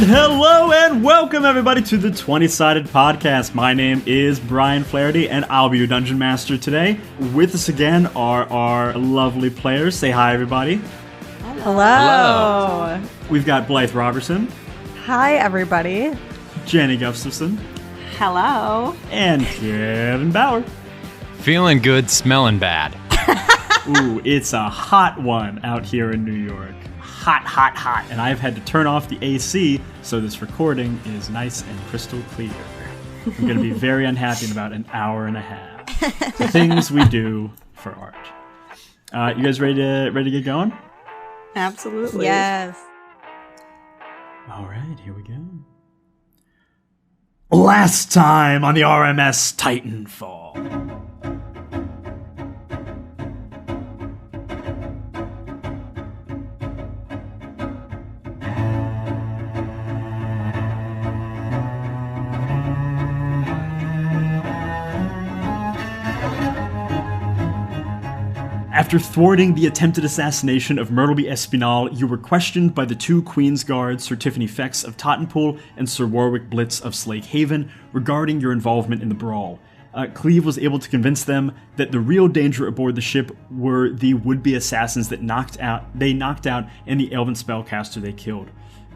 Hello and welcome everybody to the 20-Sided Podcast. My name is Brian Flaherty and I'll be your Dungeon Master today. With us again are our lovely players. Say hi everybody. Hello. We've got Blythe Roberson. Hi everybody. Jenny Gustafson. Hello. And Kevin Bauer. Feeling good, smelling bad. Ooh, it's a hot one out here in New York. Hot, hot, hot. And I've had to turn off the AC, so this recording is nice and crystal clear. I'm going to be very unhappy in about an hour and a half. The things we do for art. You guys ready to get going? Absolutely. Yes. All right, here we go. Last time on the R.M.S. Titanfall. After thwarting the attempted assassination of Meadhbh Espinal, you were questioned by the two Queen's Guards, Sir Tiffany Fex of Titanfall and Sir Warwick Blitz of Slake Haven, regarding your involvement in the brawl. Cleave was able to convince them that the real danger aboard the ship were the would-be assassins that knocked out and the elven spellcaster they killed.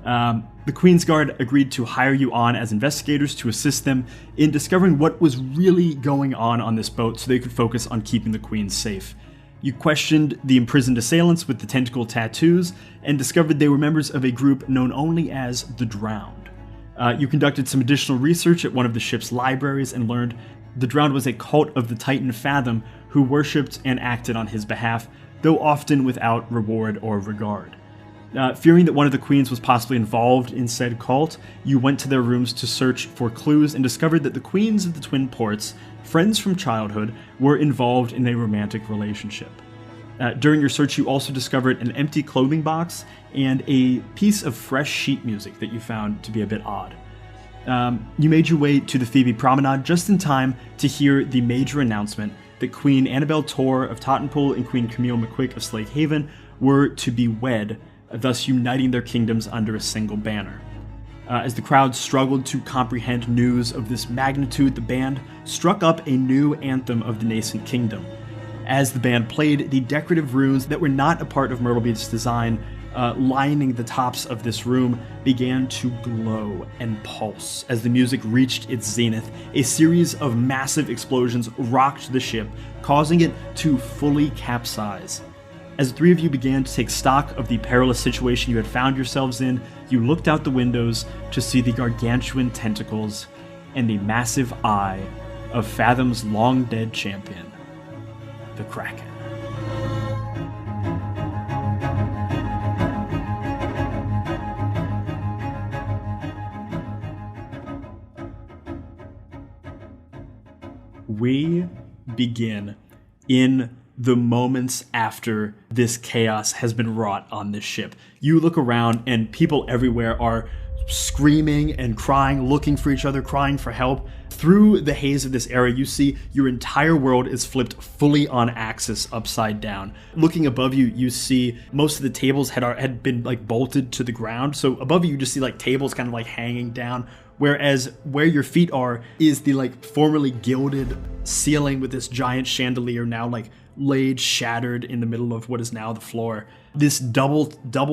The Queen's Guard agreed to hire you on as investigators to assist them in discovering what was really going on this boat so they could focus on keeping the Queen safe. You questioned the imprisoned assailants with the tentacle tattoos and discovered they were members of a group known only as the Drowned. You conducted some additional research at one of the ship's libraries and learned the Drowned was a cult of the Titan Fathom who worshipped and acted on his behalf, though often without reward or regard. Fearing that one of the queens was possibly involved in said cult, you went to their rooms to search for clues and discovered that the queens of the Twin Ports, friends from childhood, were involved in a romantic relationship. During your search, you also discovered an empty clothing box and a piece of fresh sheet music that you found to be a bit odd. You made your way to the Phoebe Promenade just in time to hear the major announcement that Queen Annabelle Tor of Tottenpool and Queen Camille McQuick of Slake Haven were to be wed, thus uniting their kingdoms under a single banner. As the crowd struggled to comprehend news of this magnitude, the band struck up a new anthem of the nascent kingdom. As the band played, the decorative runes that were not a part of Meadhbh's design lining the tops of this room began to glow and pulse. As the music reached its zenith, a series of massive explosions rocked the ship, causing it to fully capsize. As the three of you began to take stock of the perilous situation you had found yourselves in, you looked out the windows to see the gargantuan tentacles and the massive eye of Fathom's long-dead champion, the Kraken. We begin in the moments after this chaos has been wrought on this ship. You look around and people everywhere are screaming and crying, looking for each other, crying for help. Through the haze of this era, you see your entire world is flipped fully on axis upside down. Looking above you, you see most of the tables had been like bolted to the ground. So above you, you just see like tables kind of like hanging down. Whereas where your feet are is the like formerly gilded ceiling with this giant chandelier now like laid shattered in the middle of what is now the floor. This double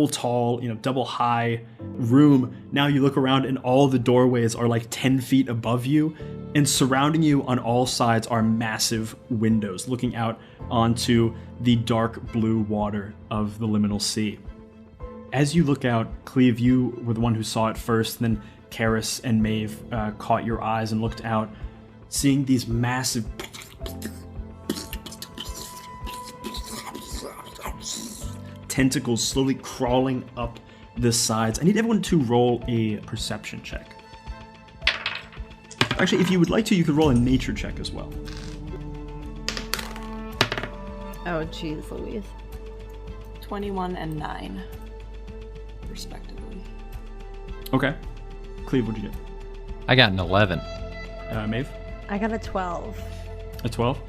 tall, double high room. Now you look around and all the doorways are like 10 feet above you, and surrounding you on all sides are massive windows looking out onto the dark blue water of the liminal sea. As you look out, Cleave, you were the one who saw it first, then Karis and Meadhbh caught your eyes and looked out, seeing these massive tentacles slowly crawling up the sides. I need everyone to roll a perception check. Actually, if you would like to, you could roll a nature check as well. Oh, jeez Louise. 21 and 9, respectively. Okay. Cleave, what'd you get? I got an 11. Meadhbh? I got a 12. A 12?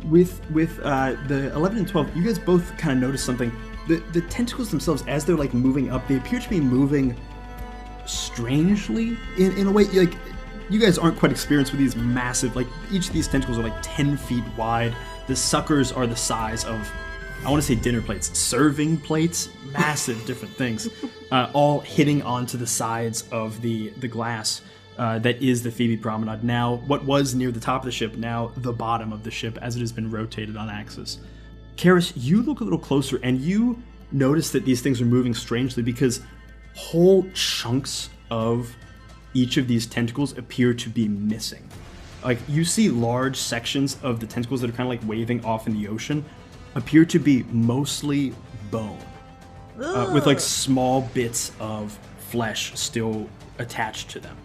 With the 11 and 12, you guys both kind of notice something. The tentacles themselves, as they're like moving up, they appear to be moving strangely in a way. Like, you guys aren't quite experienced with these massive, like, each of these tentacles are like 10 feet wide. The suckers are the size of, I want to say dinner plates, serving plates, massive different things, all hitting onto the sides of the glass that is the Phoebe Promenade. Now, what was near the top of the ship, now the bottom of the ship as it has been rotated on axis. Karis, you look a little closer and you notice that these things are moving strangely because whole chunks of each of these tentacles appear to be missing. Like, you see large sections of the tentacles that are kind of like waving off in the ocean appear to be mostly bone, with like small bits of flesh still attached to them.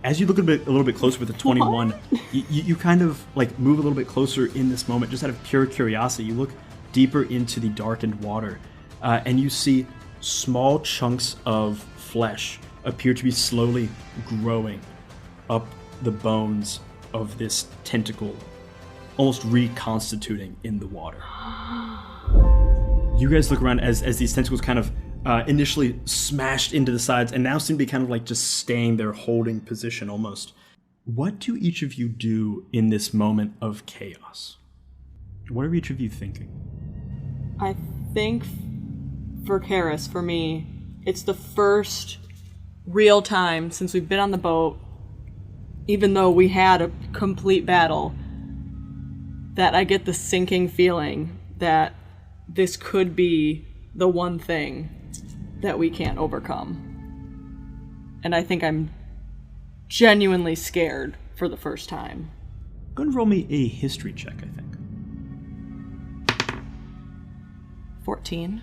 As you look a little bit closer with the 21, you kind of like move a little bit closer in this moment, just out of pure curiosity. You look deeper into the darkened water, and you see small chunks of flesh appear to be slowly growing up the bones of this tentacle, almost reconstituting in the water. You guys look around as these tentacles kind of initially smashed into the sides and now seem to be kind of like just staying there, holding position almost. What do each of you do in this moment of chaos? What are each of you thinking? I think for Karis, for me, it's the first real time since we've been on the boat, even though we had a complete battle, that I get the sinking feeling that this could be the one thing that we can't overcome. And I think I'm genuinely scared for the first time. Go and roll me a history check, I think. 14.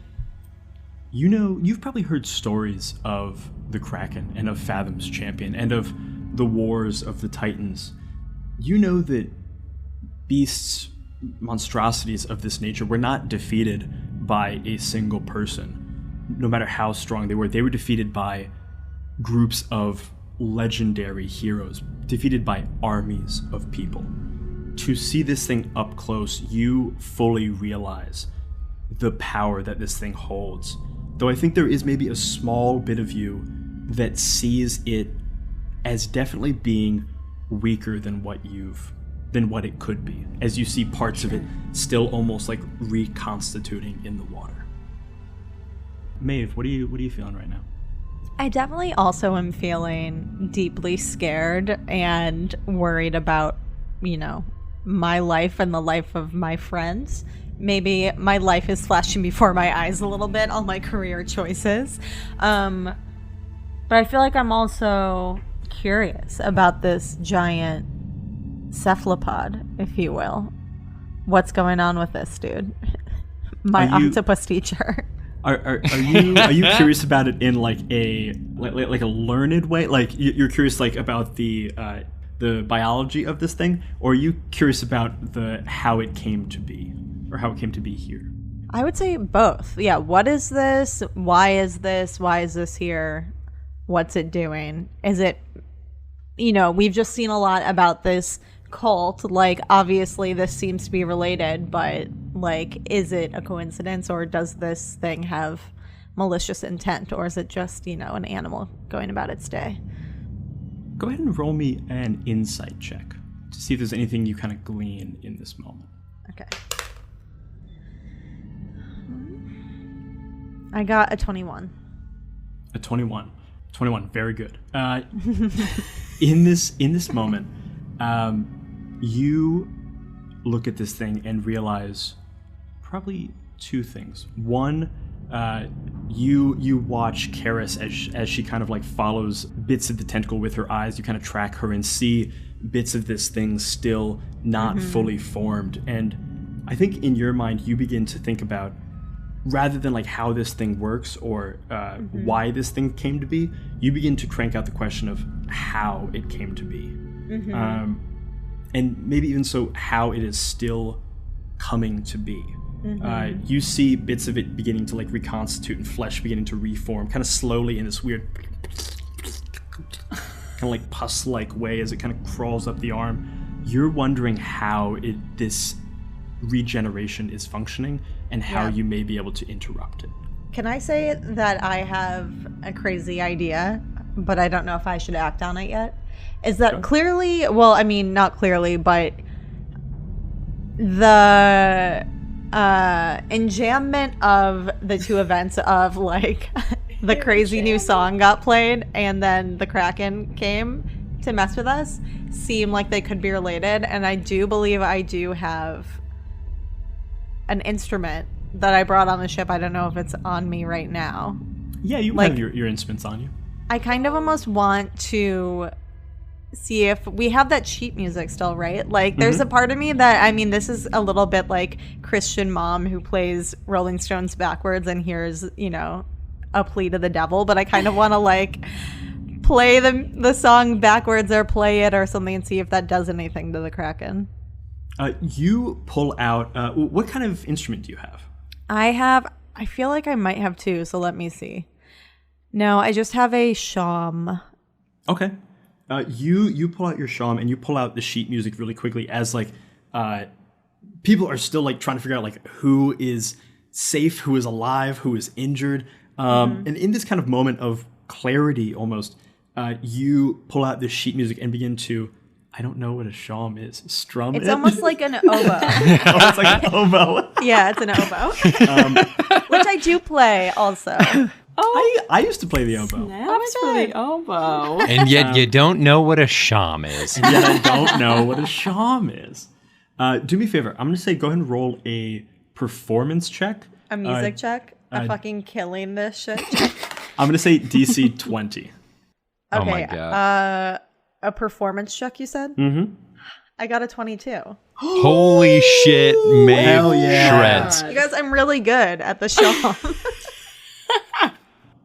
You know, you've probably heard stories of the Kraken and of Fathom's champion and of the wars of the Titans. You know that beasts, monstrosities of this nature were not defeated by a single person. No matter how strong they were defeated by groups of legendary heroes, defeated by armies of people. To see this thing up close, you fully realize the power that this thing holds. Though I think there is maybe a small bit of you that sees it as definitely being weaker than what it could be, as you see parts of it still almost like reconstituting in the water. Meadhbh, what are you feeling right now? I definitely also am feeling deeply scared and worried about, my life and the life of my friends. Maybe my life is flashing before my eyes a little bit, all my career choices. But I feel like I'm also curious about this giant cephalopod, if you will. What's going on with this dude? My octopus teacher. Are you curious about it in like a learned way? Like you're curious like about the biology of this thing, or are you curious about how it came to be, or how it came to be here? I would say both. Yeah. What is this? Why is this? Why is this here? What's it doing? Is it? We've just seen a lot about this cult. Like, obviously, this seems to be related, but like, is it a coincidence, or does this thing have malicious intent, or is it just an animal going about its day? Go ahead and roll me an insight check to see if there's anything you kind of glean in this moment. Okay. I got a 21. A 21. 21, very good. In this moment, you look at this thing and realize probably two things. One, you watch Karis as she kind of like follows bits of the tentacle with her eyes. You kind of track her and see bits of this thing still not fully formed. And I think in your mind, you begin to think about, rather than like how this thing works or why this thing came to be, you begin to crank out the question of how it came to be. And maybe even so, how it is still coming to be. You see bits of it beginning to like reconstitute and flesh beginning to reform kind of slowly in this weird kind of like pus-like way as it kind of crawls up the arm. You're wondering how this regeneration is functioning and how you may be able to interrupt it. Can I say that I have a crazy idea but I don't know if I should act on it yet, is that clearly, well, I mean, not clearly, but the enjambment of the two events of like the crazy new song got played and then the Kraken came to mess with us seem like they could be related. And I do believe I do have an instrument that I brought on the ship. I don't know if it's on me right now. Yeah, you Like- have your instruments on you. I kind of almost want to see if we have that sheet music still, right? Like, there's a part of me that, I mean, this is a little bit like Christian mom who plays Rolling Stones backwards and hears, you know, a plea to the devil, but I kind of want to like play the song backwards or play it or something and see if that does anything to the Kraken. You pull out, what kind of instrument do you have? I feel like I might have two, so let me see. No, I just have a shawm. Okay. You pull out your shawm and you pull out the sheet music really quickly as like people are still like trying to figure out like who is safe, who is alive, who is injured. And in this kind of moment of clarity almost, you pull out the sheet music and begin to, I don't know what a shawm is, strum It's it? almost like an oboe. Oh, it's like an oboe. Yeah, it's an oboe. Which I do play also. I used to play the oboe. Snaps for the oboe. And yet you don't know what a sham is. And yet I don't know what a shawm is. Do me a favor. I'm going to say go ahead and roll a performance check. A music check. A fucking killing this shit check. I'm going to say DC 20. Oh my god. A performance check, you said? Mm-hmm. I got a 22. Holy shit, made Hell yeah. shreds. You guys, I'm really good at the show.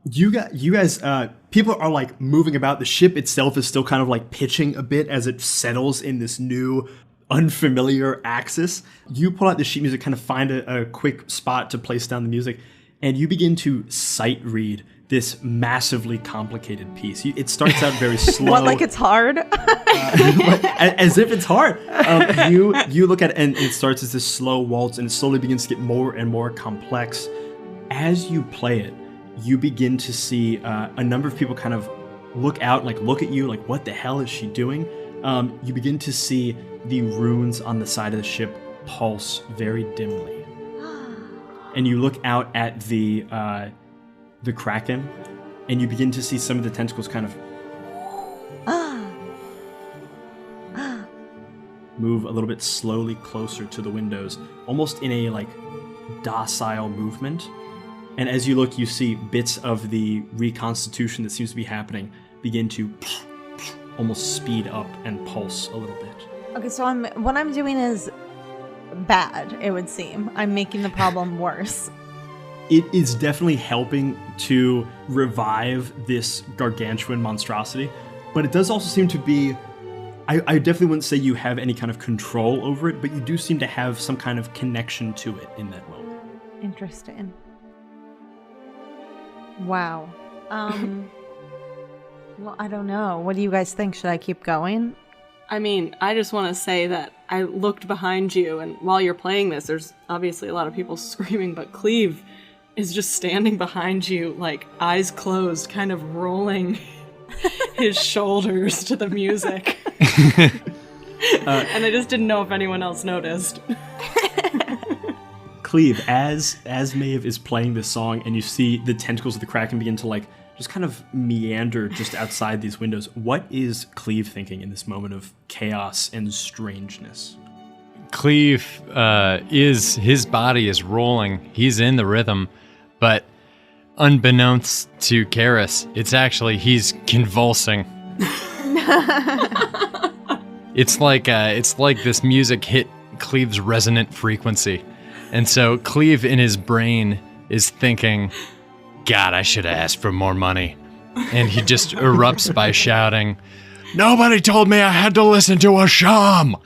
You guys, people are like moving about. The ship itself is still kind of like pitching a bit as it settles in this new, unfamiliar axis. You pull out the sheet music, kind of find a quick spot to place down the music, and you begin to sight read this massively complicated piece. It starts out very slow. What, like it's hard? As if it's hard. You look at it and it starts as this slow waltz and it slowly begins to get more and more complex. As you play it, you begin to see a number of people kind of look out, like look at you, like what the hell is she doing? You begin to see the runes on the side of the ship pulse very dimly. And you look out at the Kraken, and you begin to see some of the tentacles kind of move a little bit slowly closer to the windows, almost in a like docile movement. And as you look, you see bits of the reconstitution that seems to be happening begin to almost speed up and pulse a little bit. Okay, so what I'm doing is bad, it would seem. I'm making the problem worse. It is definitely helping to revive this gargantuan monstrosity, but it does also seem to be, I definitely wouldn't say you have any kind of control over it, but you do seem to have some kind of connection to it in that moment. Interesting. Wow. Well, I don't know. What do you guys think? Should I keep going? I mean, I just want to say that I looked behind you, and while you're playing this, there's obviously a lot of people screaming, but Cleave is just standing behind you, like, eyes closed, kind of rolling his shoulders to the music. And I just didn't know if anyone else noticed. Cleave, as Meadhbh is playing this song, and you see the tentacles of the Kraken begin to, like, just kind of meander just outside these windows, what is Cleave thinking in this moment of chaos and strangeness? Cleave his body is rolling. He's in the rhythm, but unbeknownst to Karis, he's convulsing. It's like this music hit Cleave's resonant frequency. And so Cleave in his brain is thinking, God, I should have asked for more money. And he just erupts by shouting, nobody told me I had to listen to a sham!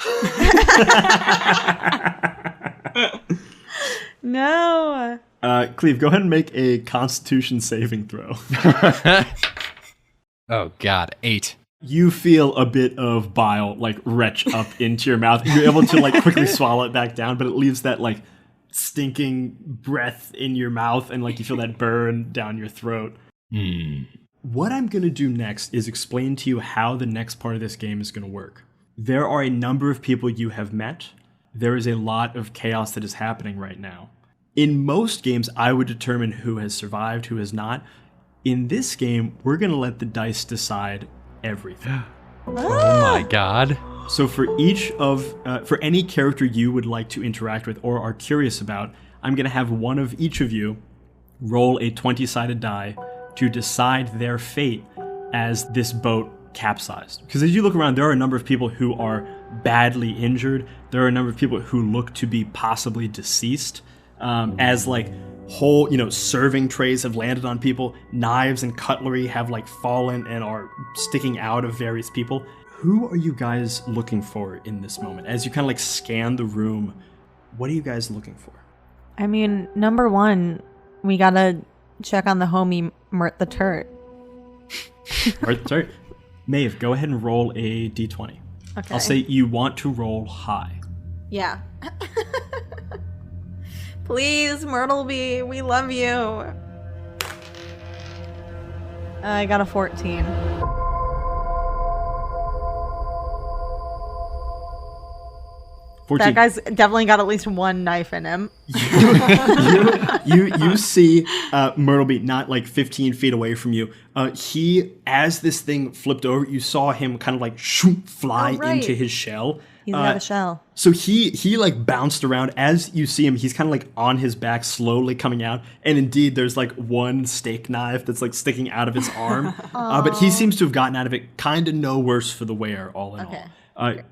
No. Cleave, go ahead and make a Constitution saving throw. Oh, God, 8. You feel a bit of bile, like, retch up into your mouth. You're able to, like, quickly swallow it back down, but it leaves that, like, stinking breath in your mouth, and, like, you feel that burn down your throat. What I'm going to do next is explain to you how the next part of this game is going to work. There are a number of people you have met. There is a lot of chaos that is happening right now. In most games, I would determine who has survived, who has not. In this game, we're going to let the dice decide everything. Oh my god. So for any character you would like to interact with or are curious about, I'm going to have one of each of you roll a 20-sided die to decide their fate as this boat capsized. Because as you look around, there are a number of people who are badly injured. There are a number of people who look to be possibly deceased, as like whole, serving trays have landed on people. Knives and cutlery have like fallen and are sticking out of various people. Who are you guys looking for in this moment? As you kind of like scan the room, what are you guys looking for? I mean, number one, we gotta check on the homie Mert the Turt. Mert the Turt. Meadhbh, go ahead and roll a d20. Okay. I'll say you want to roll high. Yeah. Please, Myrtleby, we love you. I got a 14. 14. That guy's definitely got at least one knife in him. You see Meadhbh not like 15 feet away from you. He, as this thing flipped over, you saw him kind of like fly into his shell. He's got a shell. So he like bounced around. As you see him, he's kind of like on his back, slowly coming out. And indeed, there's like one steak knife that's like sticking out of his arm. But he seems to have gotten out of it kind of no worse for the wear, all in all.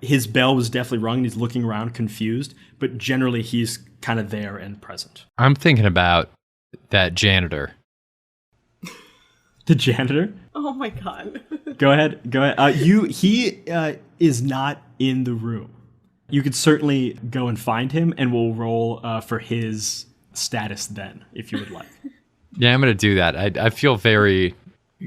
His bell was definitely rung, and he's looking around confused, but generally he's kind of there and present. I'm thinking about that janitor. The janitor? Oh my god. Go ahead. He is not in the room. You could certainly go and find him, and we'll roll for his status then, if you would like. Yeah, I'm going to do that. I feel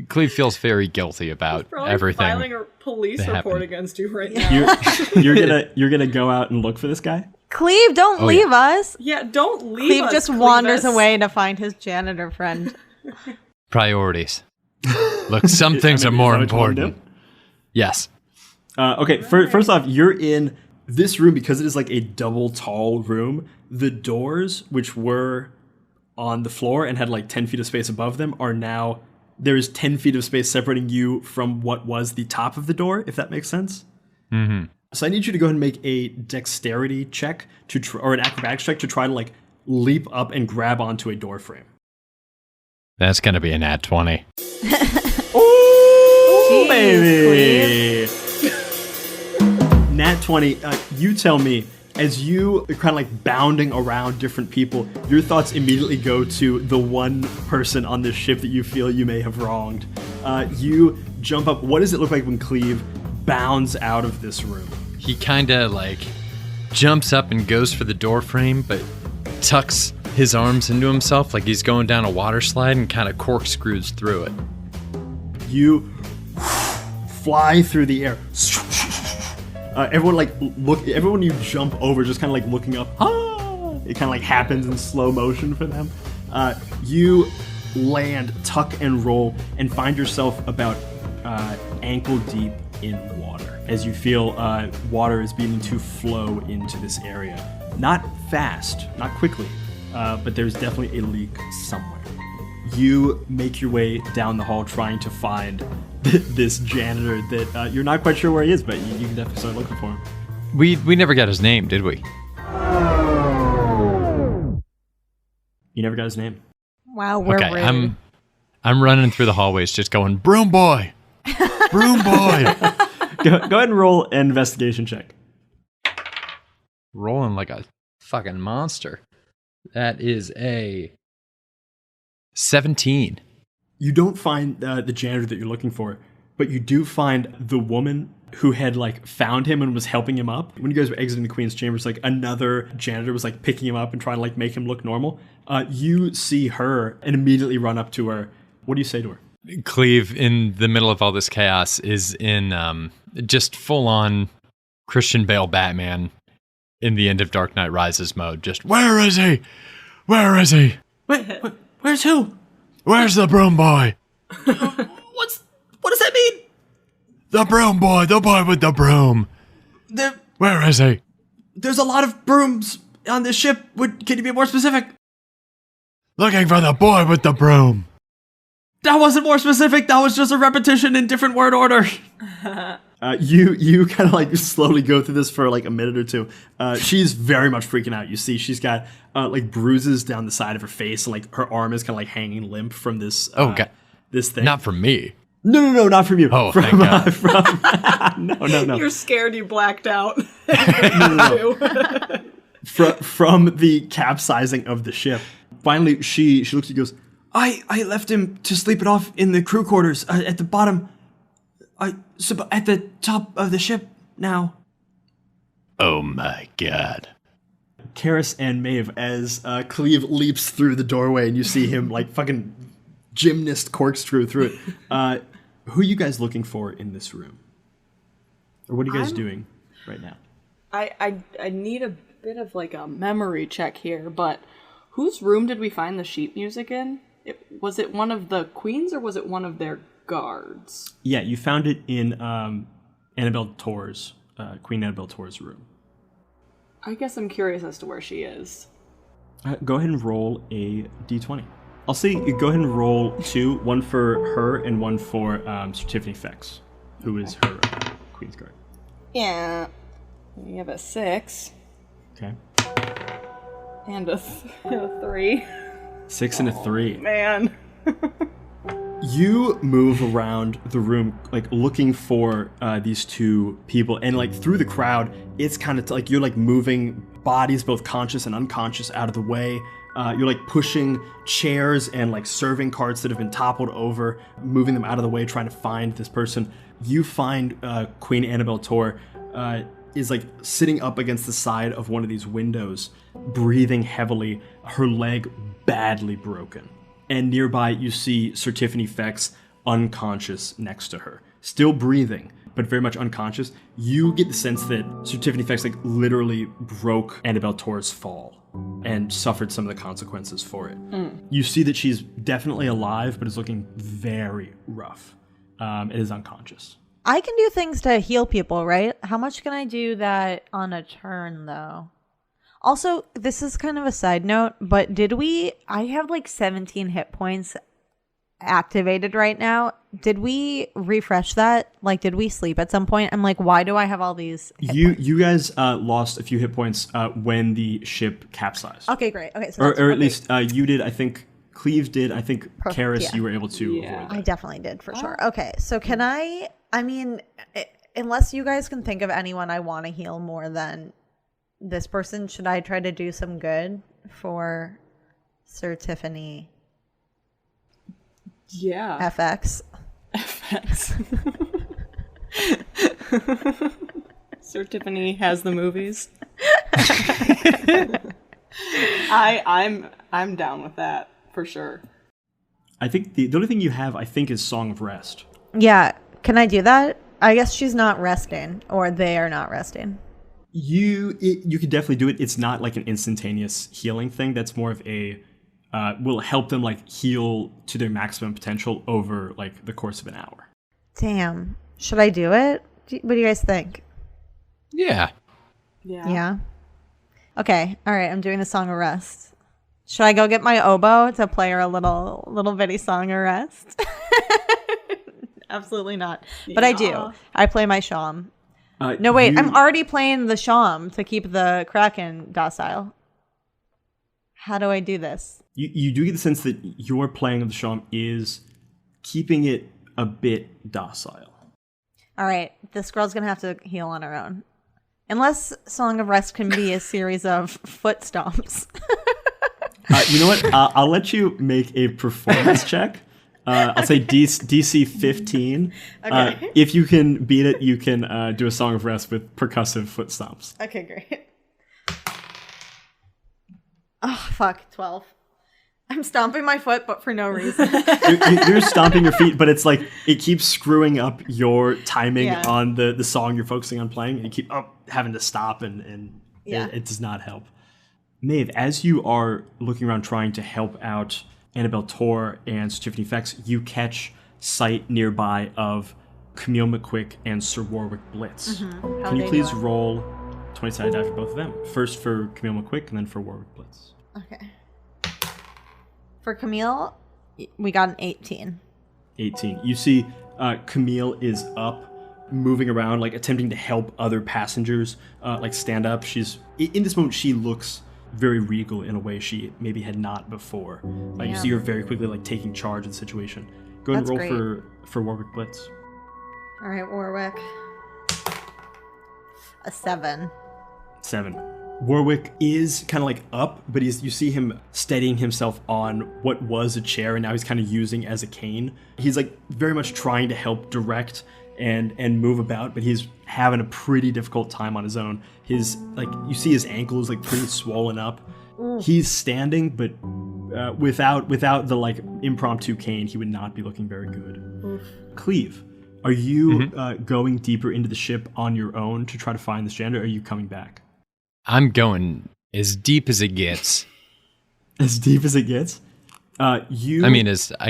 Cleave feels very guilty about everything. Filing a police report against you right now. You're gonna go out and look for this guy? Cleave, don't leave us. Yeah, don't leave Cleave us. Just wanders away to find his janitor friend. Priorities. Look, some things are more important. Yes. Okay, first off, you're in this room because it is like a double tall room. The doors, which were on the floor and had like 10 feet of space above them, are now... There's 10 feet of space separating you from what was the top of the door, if that makes sense. Mm-hmm. So I need you to go ahead and make a dexterity check or an acrobatics check to try to like leap up and grab onto a door frame. That's going to be a nat 20. Ooh, baby! Nat 20, you tell me, as you are kind of like bounding around different people, your thoughts immediately go to the one person on this ship that you feel you may have wronged. You jump up. What does it look like when Cleave bounds out of this room? He kind of like jumps up and goes for the door frame, but tucks his arms into himself like he's going down a water slide and kind of corkscrews through it. You fly through the air. Everyone you jump over just kind of like looking up. It kind of like happens in slow motion for them. You land, tuck and roll, and find yourself about ankle deep in water as you feel water is beginning to flow into this area. Not fast, not quickly, but there's definitely a leak somewhere. You make your way down the hall trying to find this janitor that you're not quite sure where he is, but you can definitely start looking for him. We never got his name, did we? You never got his name? Wow, we're rude. I'm running through the hallways just going, broom boy! Broom boy! Go ahead and roll an investigation check. Rolling like a fucking monster. That is a 17. You don't find the janitor that you're looking for, but you do find the woman who had like found him and was helping him up. When you guys were exiting the Queen's chambers, like another janitor was like picking him up and trying to like make him look normal. You see her and immediately run up to her. What do you say to her? Cleave, in the middle of all this chaos, is in just full-on Christian Bale Batman in the end of Dark Knight Rises mode. Just, where is he? Where is he? Wait, where's who? Where's the broom boy? What does that mean? The broom boy, the boy with the broom. Where is he? There's a lot of brooms on this ship. Can you be more specific? Looking for the boy with the broom. That wasn't more specific. That was just a repetition in different word order. You kind of like slowly go through this for like a minute or two. She's very much freaking out. You see, she's got like bruises down the side of her face, and like her arm is kind of like hanging limp from this. God. This thing. Not from me. No, not from you. Oh, thank God. No. You're scared you blacked out. No. From the capsizing of the ship. Finally, she looks at you and goes, I left him to sleep it off in the crew quarters at the bottom. At the top of the ship now. Oh my God. Karis and Meadhbh, as Cleave leaps through the doorway and you see him like fucking gymnast corkscrew through it. Who are you guys looking for in this room? Or what are you guys doing right now? I need a bit of like a memory check here, but whose room did we find the sheet music in? Was it one of the queens or was it one of their guards? Yeah, you found it in Annabelle Tor's, Queen Annabelle Tor's room. I guess I'm curious as to where she is. Go ahead and roll a d20. I'll say you go ahead and roll 2, one for her and one for Sir Tiffany Fex, who is her Queen's Guard. Yeah. We have a 6. Okay. And a 3. 6 and a 3. Man. You move around the room, like looking for these two people, and like through the crowd, it's kind of like you're like moving bodies, both conscious and unconscious, out of the way. You're like pushing chairs and like serving carts that have been toppled over, moving them out of the way, trying to find this person. You find Queen Annabelle Tor is like sitting up against the side of one of these windows, breathing heavily, her leg badly broken. And nearby you see Sir Tiffany Fex unconscious next to her, still breathing, but very much unconscious. You get the sense that Sir Tiffany Fex like literally broke Annabelle Tor's fall and suffered some of the consequences for it. You see that she's definitely alive, but is looking very rough. It is unconscious. I can do things to heal people, right? How much can I do that on a turn, though? Also, this is kind of a side note, but I have like 17 hit points activated right now. Did we refresh that? Like, did we sleep at some point? I'm like, why do I have all these hit points? You guys lost a few hit points when the ship capsized. Okay, great. Okay, so or at least you did. I think Cleave did. I think Karis, yeah. you were able to avoid that. I definitely did, for sure. Okay, so can I mean, unless you guys can think of anyone I want to heal more than this person, should I try to do some good for Sir Tiffany? Yeah. FX. Sir Tiffany has the movies. I'm down with that for sure. I think the only thing you have, I think, is Song of Rest. Yeah, can I do that? I guess she's not resting, or they are not resting. You could definitely do it. It's not like an instantaneous healing thing. That's more of a will help them like heal to their maximum potential over like the course of an hour. Damn, should I do it? What do you guys think? Yeah. Yeah. Okay. All right. I'm doing the Song of Rest. Should I go get my oboe to play her a little bitty Song of Rest? Absolutely not. But I do. I play my shawm. No, wait. I'm already playing the shawm to keep the Kraken docile. How do I do this? You do get the sense that your playing of the shawm is keeping it a bit docile. All right. This girl's going to have to heal on her own. Unless Song of Rest can be a series of foot stomps. You know what? I'll let you make a performance check. I'll say DC 15. Okay. If you can beat it, you can do a Song of Rest with percussive foot stomps. Okay, great. Oh, fuck. 12. I'm stomping my foot, but for no reason. You're stomping your feet, but it's like it keeps screwing up your timing on the song you're focusing on playing. And you keep having to stop, and it does not help. Meadhbh, as you are looking around trying to help out Annabelle Tor and Sir Tiffany Fex, you catch sight nearby of Camille McQuick and Sir Warwick Blitz. Mm-hmm. Can you please roll 20-sided die for both of them? First for Camille McQuick and then for Warwick Blitz. Okay. For Camille, we got an 18. 18. You see Camille is up, moving around, like attempting to help other passengers, like stand up. In this moment, she looks very regal in a way she maybe had not before. Like you see her very quickly like taking charge of the situation. Go ahead and roll for Warwick Blitz. All right, Warwick. A 7. 7. Warwick is kind of like up, but you see him steadying himself on what was a chair, and now he's kind of using as a cane. He's like very much trying to help direct and move about, but he's having a pretty difficult time on his own. His you see his ankles like pretty swollen up. He's standing, but without the like impromptu cane, he would not be looking very good. Cleave, are you going deeper into the ship on your own to try to find this janitor, or are you coming back? I'm going as deep as it gets. As deep as it gets? I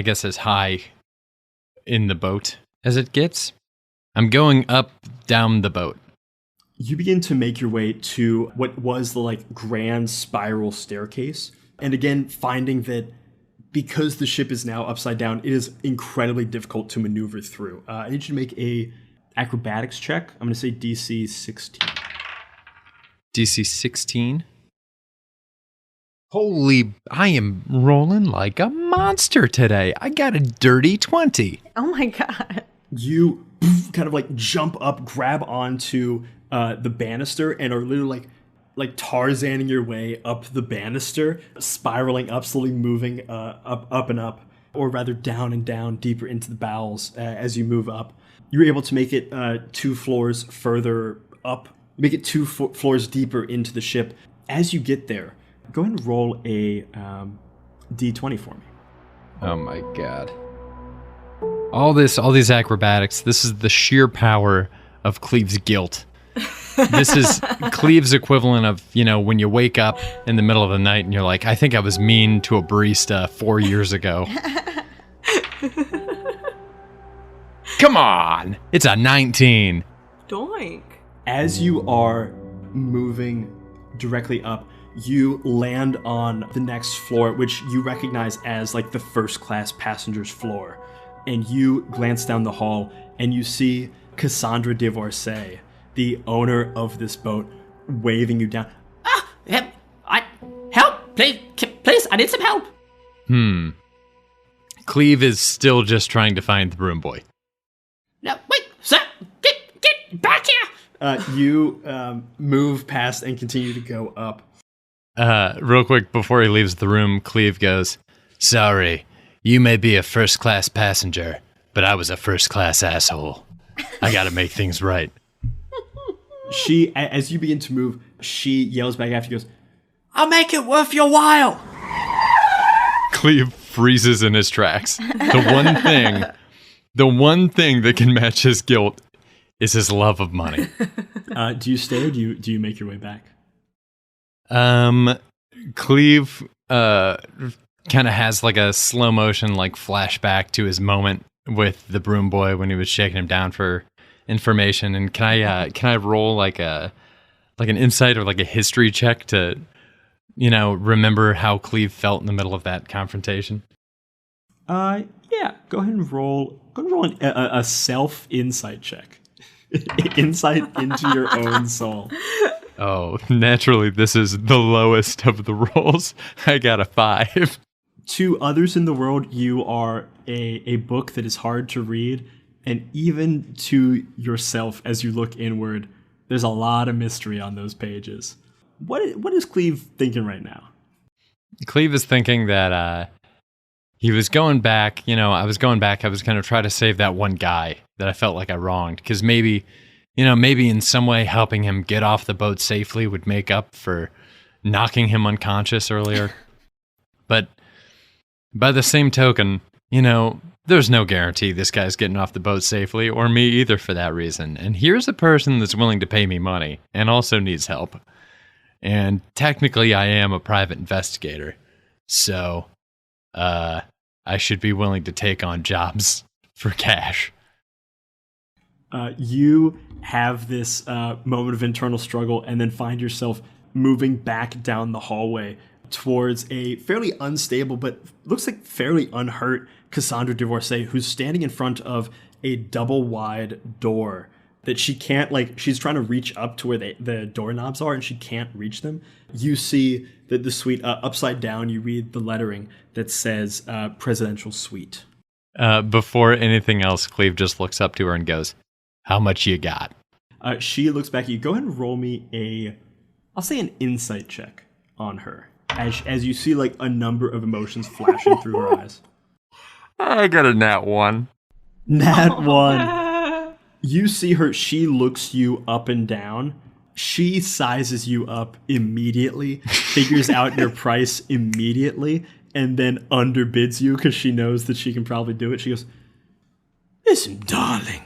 guess as high in the boat as it gets. I'm going up, down the boat. You begin to make your way to what was the like grand spiral staircase. And again, finding that because the ship is now upside down, it is incredibly difficult to maneuver through. I need you to make a acrobatics check. I'm going to say DC 16. DC 16? Holy, I am rolling like a monster today. I got a dirty 20. Oh my god. You kind of like jump up, grab onto the banister, and are literally like Tarzaning your way up the banister, spiraling up, slowly moving up and up, or rather down and down, deeper into the bowels as you move up. You're able to make it 2 floors further up, make it 2 floors deeper into the ship. As you get there, go ahead and roll a D20 for me. Oh my god. All these acrobatics, this is the sheer power of Cleave's guilt. This is Cleave's equivalent of, when you wake up in the middle of the night and you're like, I think I was mean to a barista 4 years ago. Come on! It's a 19. Doink. As you are moving directly up, you land on the next floor, which you recognize as like the first class passengers floor. And you glance down the hall and you see Cassandra Divorcée, the owner of this boat, waving you down. Help! Please, I need some help. Cleave is still just trying to find the broom boy. No, wait, sir, get back here! You move past and continue to go up. Real quick, before he leaves the room, Cleave goes, sorry, you may be a first-class passenger, but I was a first-class asshole. I gotta make things right. She, as you begin to move, she yells back after you, goes, I'll make it worth your while. Cleave freezes in his tracks. The one thing that can match his guilt is his love of money. Do you stay or do you make your way back? Cleave kind of has like a slow motion like flashback to his moment with the broom boy when he was shaking him down for information. And can I roll like an insight or like a history check to remember how Cleave felt in the middle of that confrontation? Yeah. Go ahead and roll a self insight check. Insight into your own soul. Oh, naturally, this is the lowest of the rolls. I got a 5. To others in the world, you are a book that is hard to read, and even to yourself, as you look inward, there's a lot of mystery on those pages. What is Cleave thinking right now? Cleave is thinking that he was going back. I was going to try to save that one guy that I felt like I wronged, because maybe in some way helping him get off the boat safely would make up for knocking him unconscious earlier. But by the same token, there's no guarantee this guy's getting off the boat safely, or me either for that reason. And here's a person that's willing to pay me money and also needs help. And technically I am a private investigator, so I should be willing to take on jobs for cash. You have this moment of internal struggle and then find yourself moving back down the hallway towards a fairly unstable but looks like fairly unhurt Cassandra Divorcée, who's standing in front of a double-wide door that she can't, she's trying to reach up to where the doorknobs are and she can't reach them. You see that the suite, upside down, you read the lettering that says Presidential Suite. Before anything else, Cleave just looks up to her and goes, "How much you got?" She looks back at you. Go ahead and roll me I'll say an insight check on her. As you see a number of emotions flashing through her eyes. I got a nat 1. Nat 1. You see her, she looks you up and down. She sizes you up immediately, figures out your price immediately, and then underbids you because she knows that she can probably do it. She goes, Listen, darling,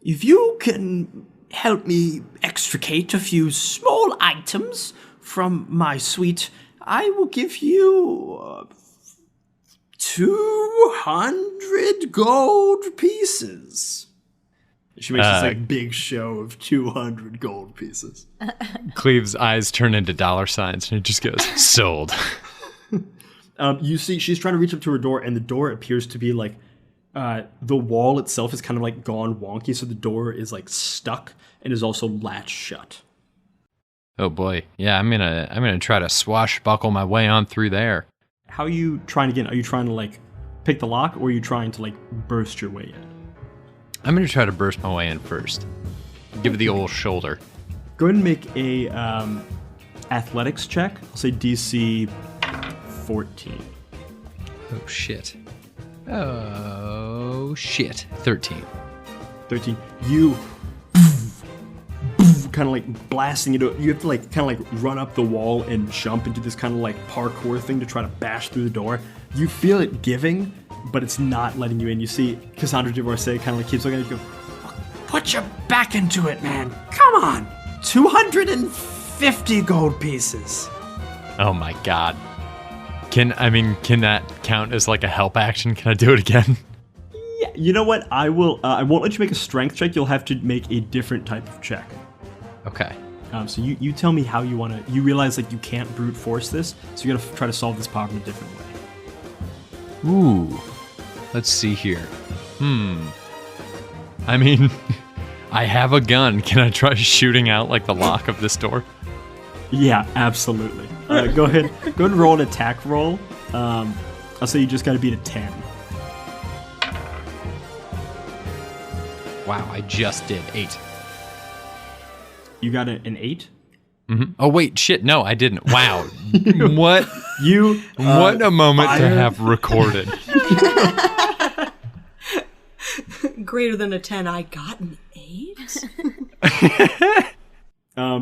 if you can help me extricate a few small items from my suite, I will give you 200 gold pieces. She makes this big show of 200 gold pieces. Cleave's eyes turn into dollar signs and it just goes, sold. You see, she's trying to reach up to her door, and the door appears to be the wall itself is kind of gone wonky, so the door is stuck and is also latched shut. Oh boy, yeah, I'm gonna try to swashbuckle my way on through there. How are you trying to get in? Are you trying to pick the lock, or are you trying to burst your way in? I'm gonna try to burst my way in first. Give it the old shoulder. Go ahead and make a athletics check. I'll say DC 14. Oh shit. 13. 13. You kind of blasting into it. You have to kind of run up the wall and jump into this kind of parkour thing to try to bash through the door. You feel it giving, but it's not letting you in. You see Cassandra Divorcée kind of keeps looking at you. Go, Put your back into it, man. Come on. 250 gold pieces. Oh my god. Can that count as a help action? Can I do it again? Yeah. You know what? I won't let you make a strength check. You'll have to make a different type of check. Okay. So you tell me how you want to. You realize you can't brute force this, so you got to try to solve this problem a different way. Ooh. Let's see here. I have a gun. Can I try shooting out the lock of this door? Yeah, absolutely. Go ahead and roll an attack roll. I'll say you just got to beat a 10. Wow, I just did 8. You got an 8? Mm-hmm. Oh wait, shit! No, I didn't. Wow, what what a moment fire. To have recorded. Greater than a 10. I got an 8.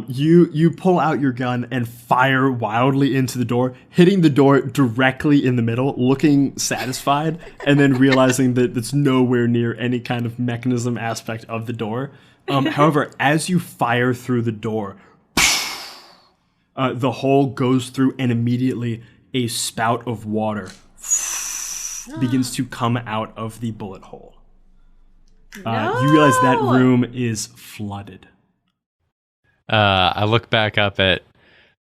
You pull out your gun and fire wildly into the door, hitting the door directly in the middle, looking satisfied, and then realizing that it's nowhere near any kind of mechanism aspect of the door. However, as you fire through the door, the hole goes through, and immediately a spout of water begins to come out of the bullet hole. You realize that room is flooded. I look back up at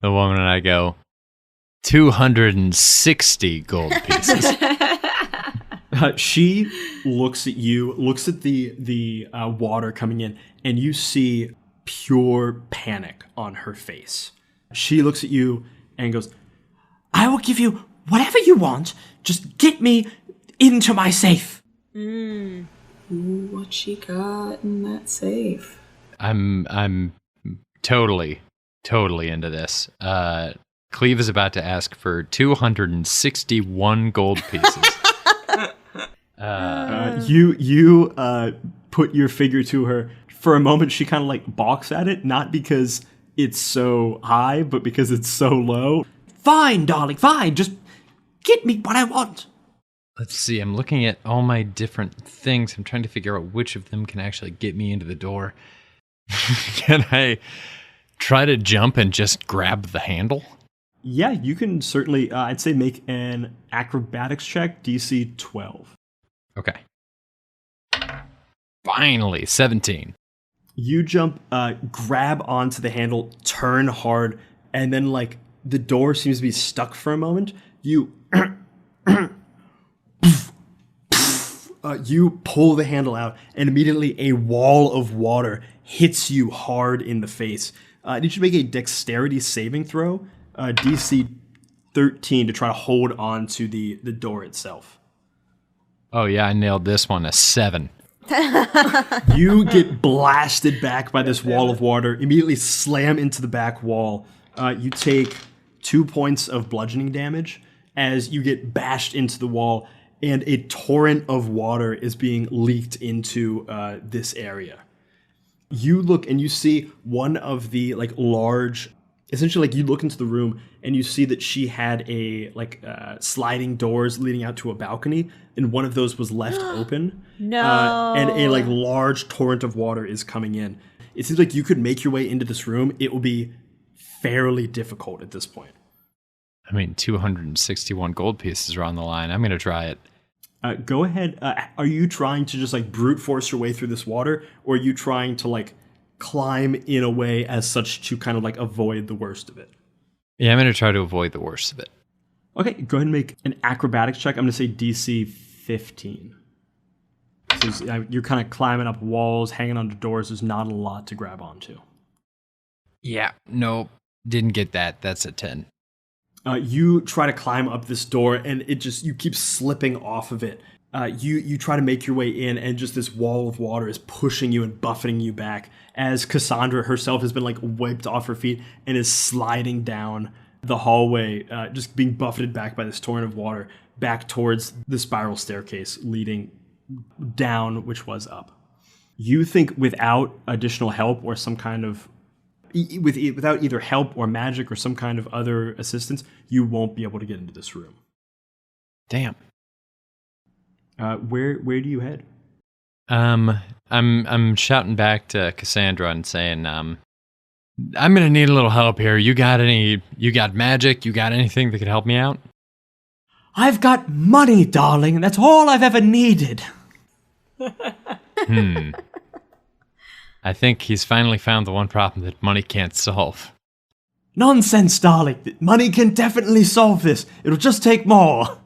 the woman and I go, 260 gold pieces. She looks at you, looks at the water coming in, and you see pure panic on her face. She looks at you and goes, I will give you whatever you want. Just get me into my safe. Ooh, what she got in that safe? I'm totally into this. Cleave is about to ask for 261 gold pieces. You put your figure to her. For a moment, she kind of balks at it, not because it's so high, but because it's so low. Fine, darling, fine. Just get me what I want. Let's see. I'm looking at all my different things. I'm trying to figure out which of them can actually get me into the door. Can I try to jump and just grab the handle? Yeah, you can certainly, I'd say make an acrobatics check, DC 12. Okay. Finally, 17. You jump, grab onto the handle, turn hard, and then like the door seems to be stuck for a moment. You you pull the handle out, and immediately a wall of water hits you hard in the face. You should make a dexterity saving throw, DC 13, to try to hold on to the door itself. Oh yeah, I nailed this one, a 7. You get blasted back by this wall of water, immediately slam into the back wall. You take 2 points of bludgeoning damage as you get bashed into the wall, and a torrent of water is being leaked into this area. You look and you see one of the like large, essentially like you look into the room and you see that she had a sliding doors leading out to a balcony, and one of those was left open. No. And a like large torrent of water is coming in. It seems like you could make your way into this room. It will be fairly difficult at this point. I mean, 261 gold pieces are on the line. I'm going to try it. Go ahead. Are you trying to just like brute force your way through this water, or are you trying to like climb in a way as such to kind of like avoid the worst of it? Yeah, I'm going to try to avoid the worst of it. Okay, go ahead and make an acrobatics check. I'm going to say DC 15. So you're kind of climbing up walls, hanging onto doors. There's not a lot to grab onto. Yeah, nope. Didn't get that. That's a 10. You try to climb up this door, and you keep slipping off of it. You try to make your way in, and just this wall of water is pushing you and buffeting you back as Cassandra herself has been like wiped off her feet and is sliding down the hallway, just being buffeted back by this torrent of water back towards the spiral staircase leading down, which was up. You think without additional help or some kind of without either help or magic or some kind of other assistance, you won't be able to get into this room. Damn. Where do you head? I'm shouting back to Cassandra and saying, I'm gonna need a little help here. You got magic? You got anything that could help me out? I've got money, darling, and that's all I've ever needed. I think he's finally found the one problem that money can't solve. Nonsense, darling. Money can definitely solve this. It'll just take more.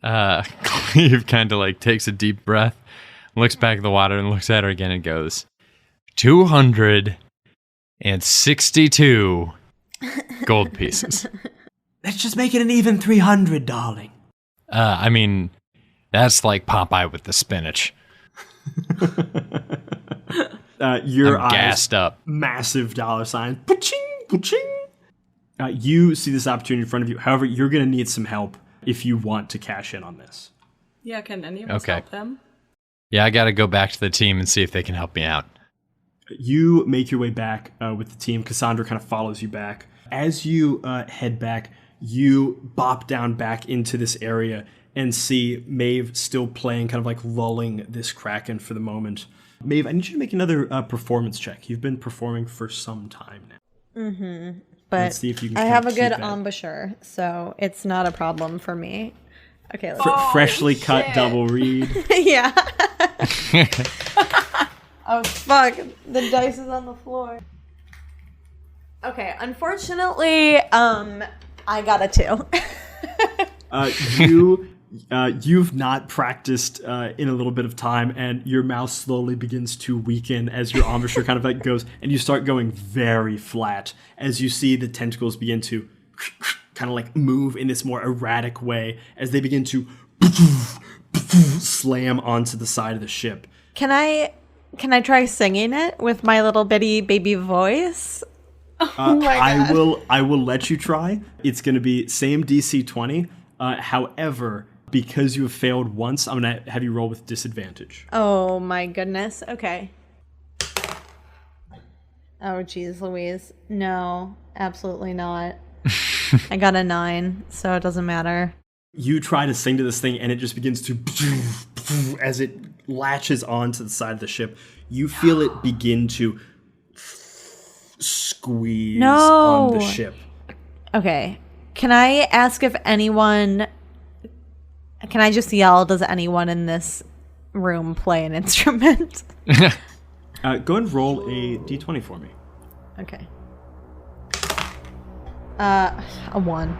Cleave kind of like takes a deep breath, looks back at the water and looks at her again and goes, 262 gold pieces. Let's just make it an even 300, darling. I mean, that's like Popeye with the spinach. Your I'm eyes gassed up. Massive dollar sign. Paching, paching. You see this opportunity in front of you. However, you're going to need some help if you want to cash in on this. Yeah, can any of us help him? Yeah, I got to go back to the team and see if they can help me out. You make your way back with the team. Cassandra kind of follows you back. As you head back, you bop down back into this area and see Meadhbh still playing, kind of like lulling this Kraken for the moment. Meadhbh, I need you to make another performance check. You've been performing for some time now. Mm-hmm. But let's see if you can I have a keep good that. Embouchure, so it's not a problem for me. Okay, let's freshly cut double read. Yeah. Oh, fuck. The dice is on the floor. Okay, unfortunately, I got a 2. You've not practiced in a little bit of time, and your mouse slowly begins to weaken as your embouchure kind of like goes, and you start going very flat as you see the tentacles begin to kind of like move in this more erratic way as they begin to slam onto the side of the ship. Can I try singing it with my little bitty baby voice? Oh my God. I will let you try. It's going to be same DC 20. However, because you have failed once, I'm going to have you roll with disadvantage. Oh my goodness. Okay. Oh geez, Louise. No, absolutely not. I got a 9, so it doesn't matter. You try to sing to this thing, and it just begins to, as it latches onto the side of the ship, you feel it begin to squeeze on the ship. Okay. Can I ask if anyone... Can I just yell, does anyone in this room play an instrument. Go and roll a d20 for me. Okay. A 1.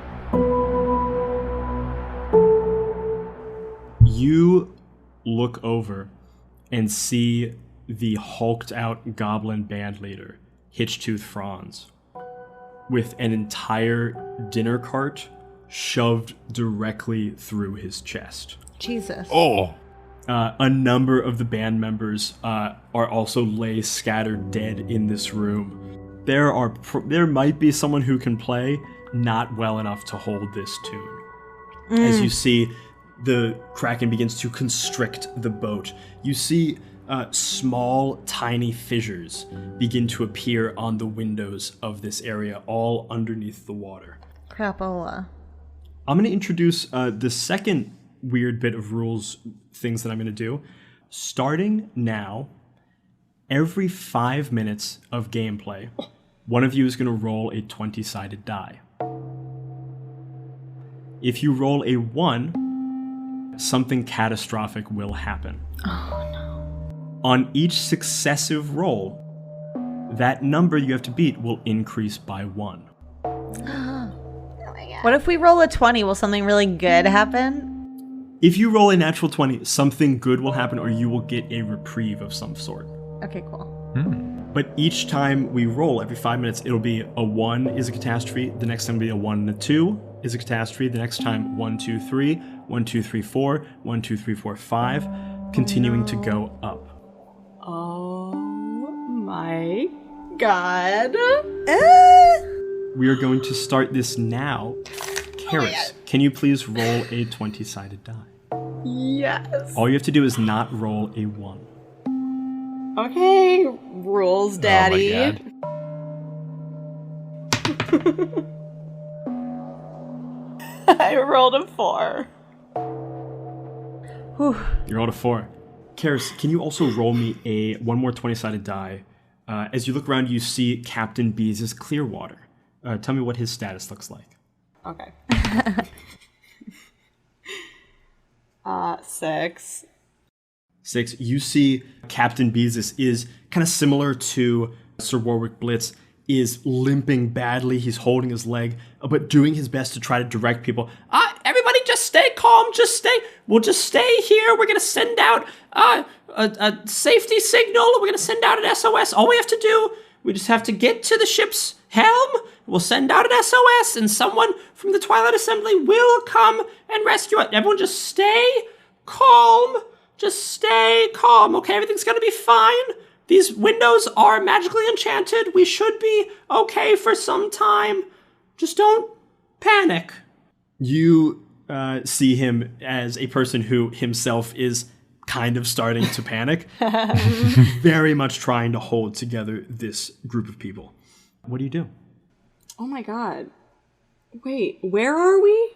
You look over and see the hulked out goblin band leader, Hitchtooth Franz, with an entire dinner cart shoved directly through his chest. Jesus. Oh. A number of the band members are also lay scattered dead in this room. There might be someone who can play, not well enough to hold this tune. As you see, the Kraken begins to constrict the boat. You see small, tiny fissures begin to appear on the windows of this area, all underneath the water. Crapola. I'm going to introduce the second weird bit of rules things that I'm going to do. Starting now, every 5 minutes of gameplay, one of you is going to roll a 20-sided die. If you roll a 1, something catastrophic will happen. Oh, no. On each successive roll, that number you have to beat will increase by 1. What if we roll a 20? Will something really good happen? If you roll a natural 20, something good will happen or you will get a reprieve of some sort. Okay, cool. But each time we roll, every 5 minutes, it'll be a 1 is a catastrophe. The next time will be a 1 and a 2 is a catastrophe. The next time, 1, 2, 3, 1, 2, 3, 4, 1, 2, 3, 4, 5, continuing to go up. Oh my god. We are going to start this now. Karis, can you please roll a 20-sided die? Yes. All you have to do is not roll a 1. Okay, rules, daddy. Oh my god. I rolled a 4. Whew. You rolled a 4. Karis, can you also roll me one more 20-sided die? As you look around, you see Captain Bees' Clearwater. Tell me what his status looks like. Okay. 6. 6. You see Captain Beezus is kind of similar to Sir Warwick Blitz, is limping badly. He's holding his leg, but doing his best to try to direct people. Everybody just stay calm. We'll just stay here. We're going to send out a safety signal. We're going to send out an SOS. All we have to do, we just have to get to the ship's helm. We'll send out an SOS, and someone from the Twilight Assembly will come and rescue us. Everyone just stay calm. Just stay calm, okay? Everything's gonna be fine. These windows are magically enchanted. We should be okay for some time. Just don't panic. You see him as a person who himself is kind of starting to panic. Very much trying to hold together this group of people. What do you do? Oh my god. Wait, where are we?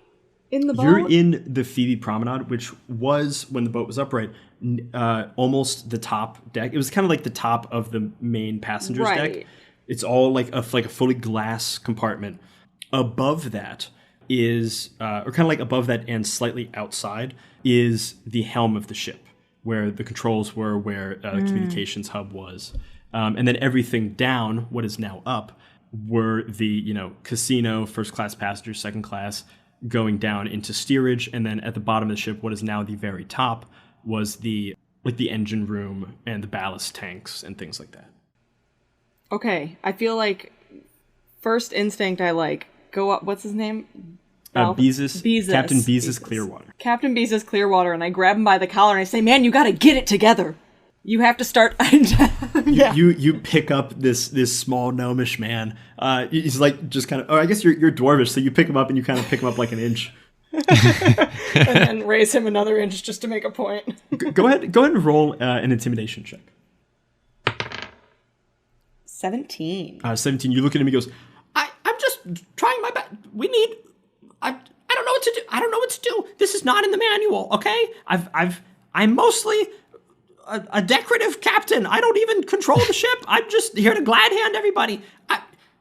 In the boat? You're in the Phoebe Promenade, which was, when the boat was upright, almost the top deck. It was kind of like the top of the main passenger's deck. It's all like a fully glass compartment. Above that is, or kind of like above that and slightly outside, is the helm of the ship, where the controls were, where the communications hub was. And then everything down, what is now up, were the, casino, first class passengers, second class, going down into steerage, and then at the bottom of the ship, what is now the very top, was the engine room and the ballast tanks and things like that. Okay, I feel like first instinct I go up. What's his name? Beezus. Captain Beezus Clearwater. Captain Beezus Clearwater, and I grab him by the collar and I say, "Man, you got to get it together. You have to start." Yeah. You pick up this small gnomish man. He's just kind of. Oh, I guess you're dwarvish, so you pick him up and you kind of pick him up like an inch. And then raise him another inch just to make a point. Go ahead and roll an intimidation check. 17. 17. You look at him. He goes, "I'm just trying my best. I don't know what to do. I don't know what to do. This is not in the manual. Okay. I'm mostly a decorative captain. I don't even control the ship. I'm just here to glad hand everybody.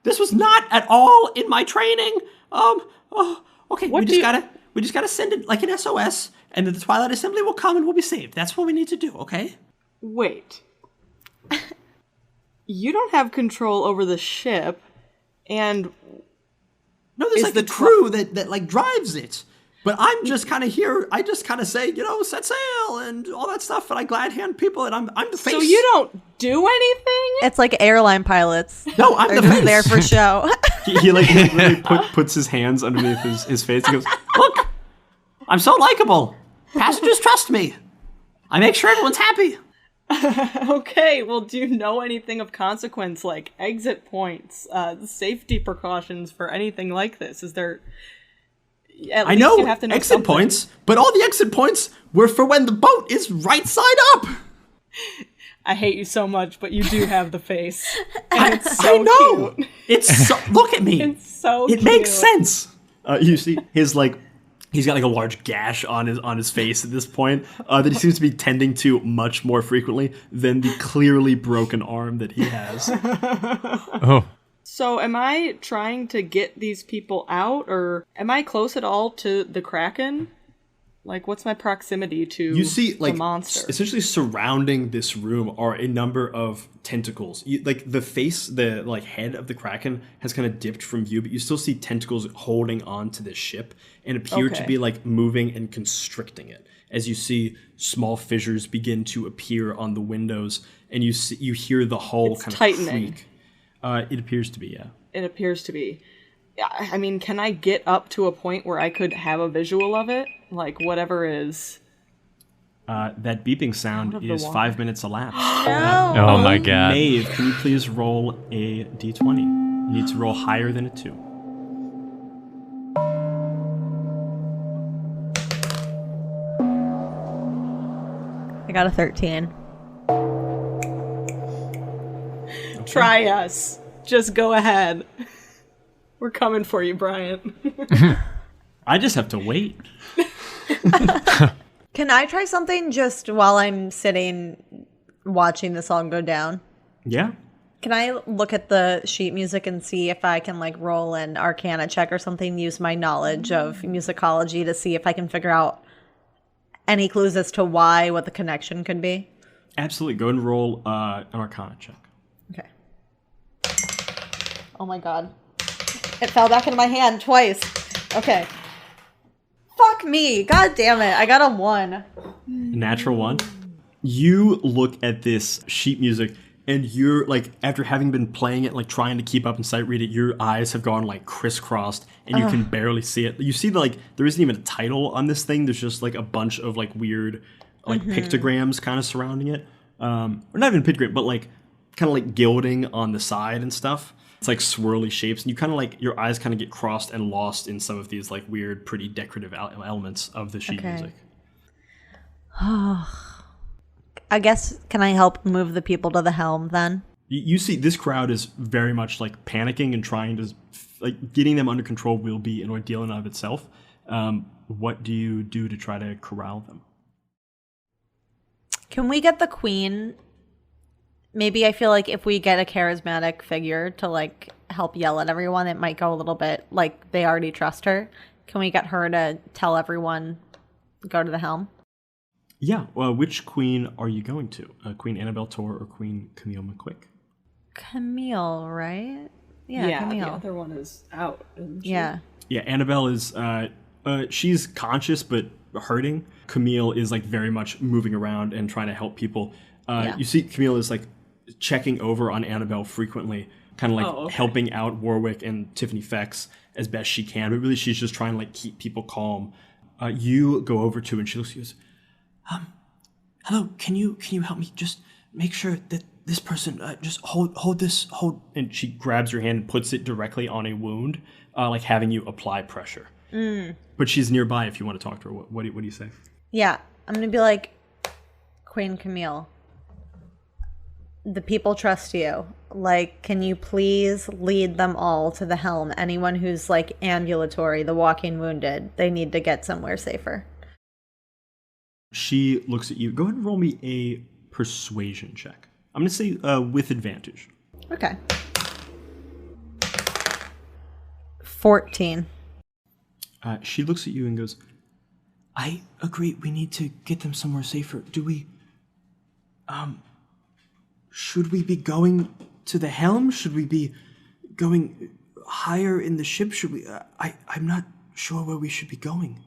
This was not at all in my training. Okay, we We just gotta send it like an SOS, and then the Twilight Assembly will come and we'll be saved. That's what we need to do, okay? Wait. You don't have control over the ship, and... No, there's like the crew that like drives it. But I'm just kind of here. I just kind of say, set sail and all that stuff. And I glad hand people, and I'm the face. So you don't do anything? It's like airline pilots. No, I'm They're the just face. there for show. He really puts his hands underneath his face. He goes, Look, I'm so likable. Passengers trust me. I make sure everyone's happy. Okay, well, do you know anything of consequence, like exit points, safety precautions for anything like this? Is there... I know, you have to know exit something. Points, but all the exit points were for when the boat is right side up. I hate you so much, but you do have the face. And it's so I know. Cute. It's so, look at me. It's so It cute. makes sense. you see his he's got like a large gash on his face at this point that he seems to be tending to much more frequently than the clearly broken arm that he has. Oh. So am I trying to get these people out, or am I close at all to the Kraken? Like, what's my proximity to the monster? Essentially surrounding this room are a number of tentacles. The face, the head of the Kraken has kind of dipped from view, but you still see tentacles holding on to this ship and appear to be moving and constricting it. As you see small fissures begin to appear on the windows, and you hear the hull kind of tightening. Creak. It appears to be, yeah. It appears to be. I mean, can I get up to a point where I could have a visual of it? Like, whatever is... that beeping sound is 5 minutes elapsed. Oh my god. Meadhbh, can you please roll a d20? You need to roll higher than a 2. I got a 13. Try us. Just go ahead. We're coming for you, Brian. I just have to wait. Can I try something just while I'm sitting watching this all go down? Yeah. Can I look at the sheet music and see if I can roll an Arcana check or something, use my knowledge of musicology to see if I can figure out any clues as to what the connection could be? Absolutely. Go and roll an Arcana check. Okay. Oh my god. It fell back into my hand twice. Okay. Fuck me. God damn it. I got a 1. Natural 1. You look at this sheet music and you're after having been playing it, trying to keep up and sight read it, your eyes have gone crisscrossed and you can barely see it. You see there isn't even a title on this thing. There's just a bunch of weird pictograms kind of surrounding it. Or not even pictogram, but kind of gilding on the side and stuff. It's swirly shapes, and you kind of your eyes kind of get crossed and lost in some of these weird, pretty decorative elements of the sheet music. I guess, can I help move the people to the helm then? You see, this crowd is very much panicking and trying to getting them under control will be an ordeal in and of itself. What do you do to try to corral them? Can we get the queen? Maybe I feel if we get a charismatic figure to help yell at everyone, it might go a little bit they already trust her. Can we get her to tell everyone go to the helm? Yeah. Well, which queen are you going to? Queen Annabelle Tor or Queen Camille McQuick? Camille, right? Yeah, Camille. The other one is out. Yeah. Yeah, Annabelle is she's conscious but hurting. Camille is very much moving around and trying to help people. You see Camille is checking over on Annabelle frequently, kind of helping out Warwick and Tiffany Fex as best she can, but really she's just trying to keep people calm. You go over to her and she looks at you and goes, hello, can you help me just make sure that this person just hold this, and she grabs your hand and puts it directly on a wound, having you apply pressure. But she's nearby if you want to talk to her. What do you say? Yeah, I'm gonna be Queen Camille, the people trust you. Can you please lead them all to the helm? Anyone who's ambulatory, the walking wounded, they need to get somewhere safer. She looks at you. Go ahead and roll me a persuasion check. I'm going to say with advantage. Okay. 14. She looks at you and goes, I agree. We need to get them somewhere safer. Do we? Should we be going to the helm? Should we be going higher in the ship? Should we? I'm not sure where we should be going.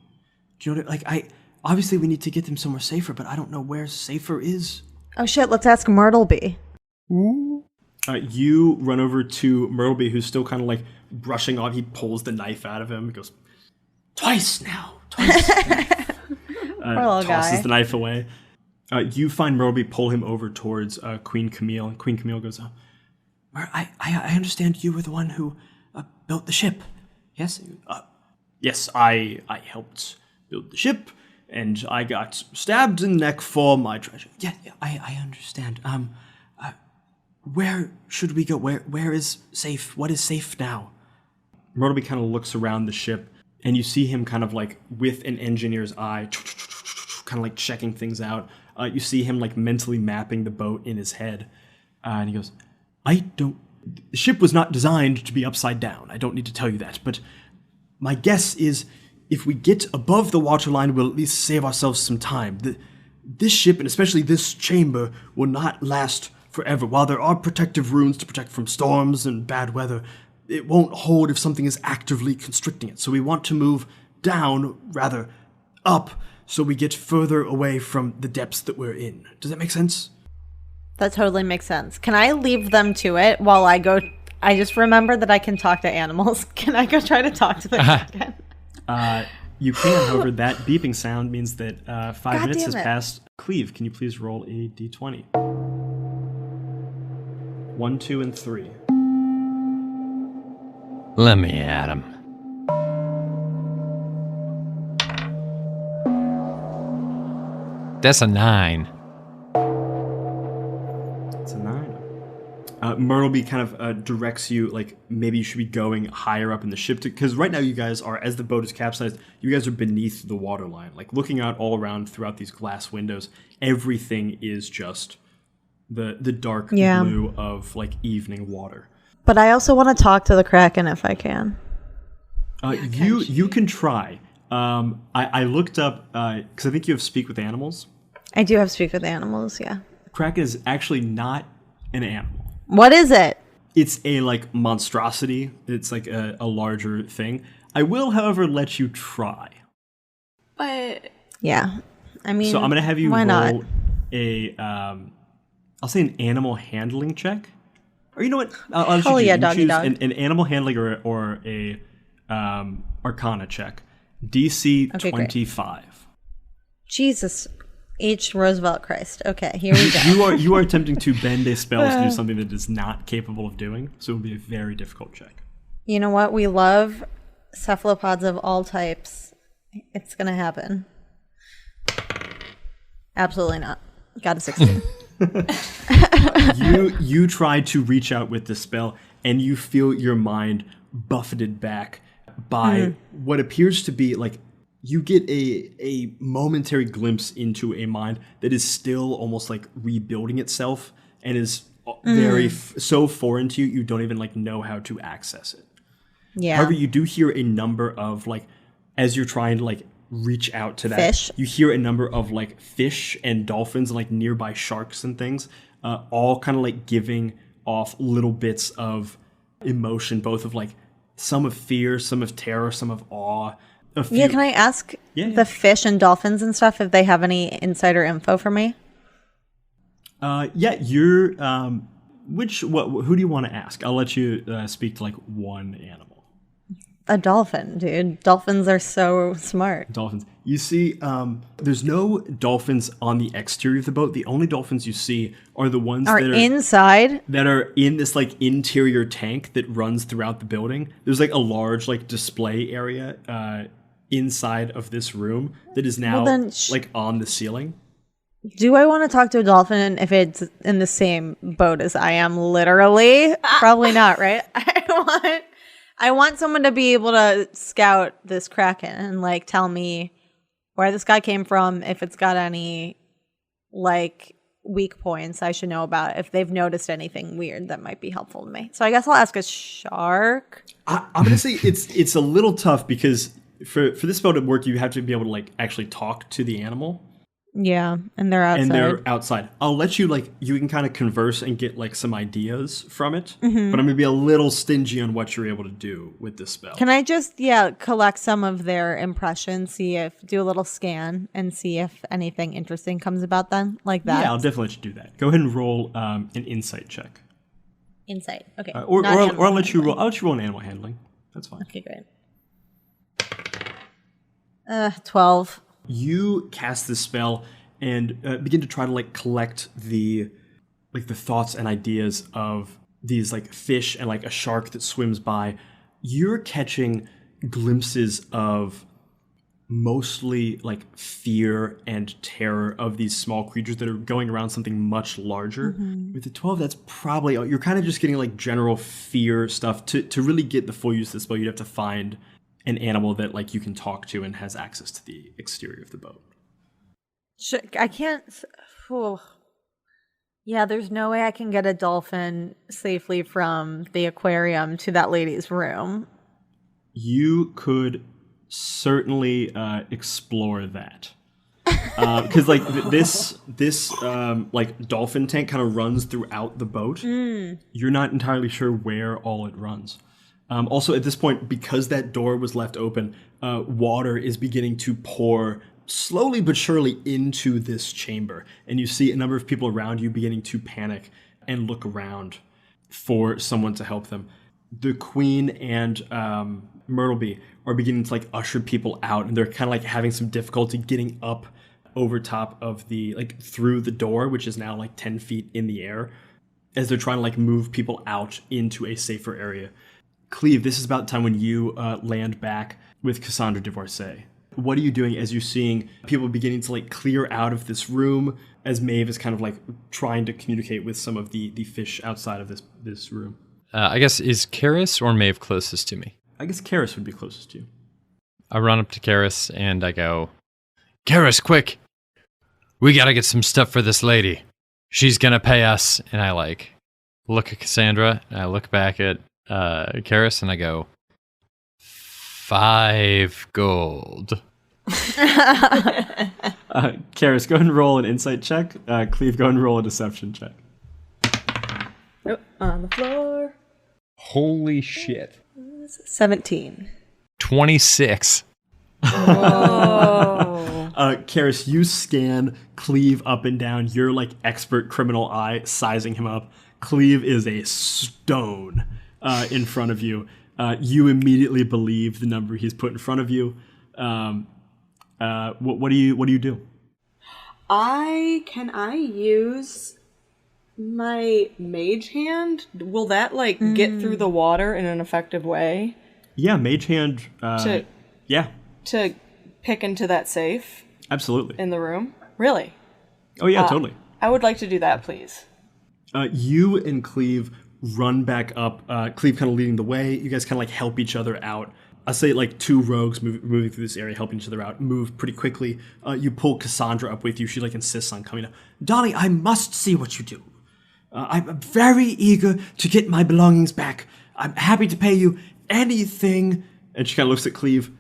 Do you know what? Obviously we need to get them somewhere safer, but I don't know where safer is. Oh shit, let's ask Meadhbh. You run over to Meadhbh, who's still kind of like brushing off. He pulls the knife out of him. He goes, Twice now. Tosses guy. the knife away. You find Meadhbh, pull him over towards Queen Camille. And Queen Camille goes, I understand you were the one who built the ship. Yes? yes, I helped build the ship, and I got stabbed in the neck for my treasure. Yeah, I understand. Where should we go? Where is safe? What is safe now? Meadhbh kind of looks around the ship, and you see him kind of like with an engineer's eye, kind of like checking things out. You see him like mentally mapping the boat in his head, and he goes, the ship was not designed to be upside down. I don't need to tell you that, but my guess is if we get above the waterline, we'll at least save ourselves some time. This ship, and especially this chamber, will not last forever. While there are protective runes to protect from storms and bad weather, it won't hold if something is actively constricting it. So we want to move down, rather up, so we get further away from the depths that we're in. Does that make sense? That totally makes sense. Can I leave them to it while I go? I just remember that I can talk to animals. Can I go try to talk to them again? You can, however, that beeping sound means that 5 God minutes damn has it. passed. Cleave, can you please roll a d20? 1, 2, and 3. Let me at him. That's a 9. It's a 9. Meadhbh kind of directs you, like, maybe you should be going higher up in the ship, because right now you guys are, as the boat is capsized, you guys are beneath the waterline. Like, looking out all around throughout these glass windows, everything is just the dark blue of, like, evening water. But I also want to talk to the Kraken if I can. You can try. I looked up, because I think you have Speak with Animals. I do have Speak with Animals, yeah. Kraken is actually not an animal. What is it? It's a, like, monstrosity. It's, like, a larger thing. I will, however, let you try. But Yeah. I mean, So I'm going to have you why roll not? a, I'll say an animal handling check. Or you know what? I'll Oh, choose yeah, you. doggy Choose dog. an animal handling or a Arcana check. DC Okay, great. 25. Jesus H. Roosevelt Christ. Okay, here we go. You are attempting to bend a spell to do something that it is not capable of doing, so it will be a very difficult check. You know what? We love cephalopods of all types. It's going to happen. Absolutely not. Got a 16. You try to reach out with the spell, and you feel your mind buffeted back by what appears to be like you get a momentary glimpse into a mind that is still almost like rebuilding itself and is very so foreign to you, you don't even like know how to access it. Yeah. However, you do hear a number of like, as you're trying to like reach out to that, Fish. you hear a number of like fish and dolphins and like nearby sharks and things, all kind of like giving off little bits of emotion, both of like some of fear, some of terror, some of awe. Yeah, can I ask the fish and dolphins and stuff if they have any insider info for me? Yeah, you're. Who do you want to ask? I'll let you speak to like one animal. A dolphin, dude. Dolphins are so smart. Dolphins. You see, there's no dolphins on the exterior of the boat. The only dolphins you see are the ones Are that are inside? that are in this like interior tank that runs throughout the building. There's like a large like display area inside of this room that is now like on the ceiling. Do I want to talk to a dolphin if it's in the same boat as I am? Literally, probably not, right? I want someone to be able to scout this Kraken and like tell me where this guy came from, if it's got any like weak points I should know about, if they've noticed anything weird that might be helpful to me. So I guess I'll ask a shark. I'm gonna say it's a little tough because For this spell to work, you have to be able to like actually talk to the animal. Yeah, and they're outside. And they're outside. I'll let you you can kind of converse and get like some ideas from it, but I'm gonna be a little stingy on what you're able to do with this spell. Can I just collect some of their impressions, do a little scan and see if anything interesting comes about them like that? Yeah, I'll definitely let you do that. Go ahead and roll an insight check. Insight. Okay. Or I'll let you roll. I'll let you roll an animal handling. That's fine. Okay, great. 12. You cast this spell and begin to try to like collect the thoughts and ideas of these like fish and like a shark that swims by. You're catching glimpses of mostly like fear and terror of these small creatures that are going around something much larger. With the 12, that's probably, you're kind of just getting like general fear stuff. To really get the full use of the spell, you'd have to find an animal that like you can talk to and has access to the exterior of the boat. I can't. Yeah, there's no way I can get a dolphin safely from the aquarium to that lady's room. You could certainly explore that. Because like this like dolphin tank kind of runs throughout the boat. You're not entirely sure where all it runs. Also, at this point, because that door was left open, water is beginning to pour slowly but surely into this chamber. And you see a number of people around you beginning to panic and look around for someone to help them. The Queen and Meadhbh are beginning to like usher people out, and they're kind of like having some difficulty getting up over top of the, like through the door, which is now like 10 feet in the air, as they're trying to like move people out into a safer area. Cleave, this is about the time when you land back with Cassandra Divorcée. What are you doing as you're seeing people beginning to like clear out of this room, as Meadhbh is kind of like trying to communicate with some of the fish outside of this room? I guess, is Karis or Meadhbh closest to me? I guess Karis would be closest to you. I run up to Karis and I go, Karis, quick! We gotta get some stuff for this lady. She's gonna pay us. And I like look at Cassandra and I look back at Karis and I go, 5 gold. Karis, go ahead and roll an insight check. Cleave, go ahead and roll a deception check. Oh, on the floor. Holy shit. 17. 26. Whoa. Karis, you scan Cleave up and down. Your like expert criminal eye sizing him up. Cleave is a stone in front of you. You immediately believe the number he's put in front of you. What do you do? Can I use my mage hand? Will that like get through the water in an effective way? Yeah, mage hand. To pick into that safe? Absolutely. In the room? Really? Oh yeah, totally. I would like to do that, please. You and Cleave run back up. Cleave kind of leading the way. You guys kind of like help each other out. I say like 2 rogues moving through this area, helping each other out, move pretty quickly. You pull Cassandra up with you. She like insists on coming up. Darling, I must see what you do. I'm very eager to get my belongings back. I'm happy to pay you anything. And she kind of looks at Cleave.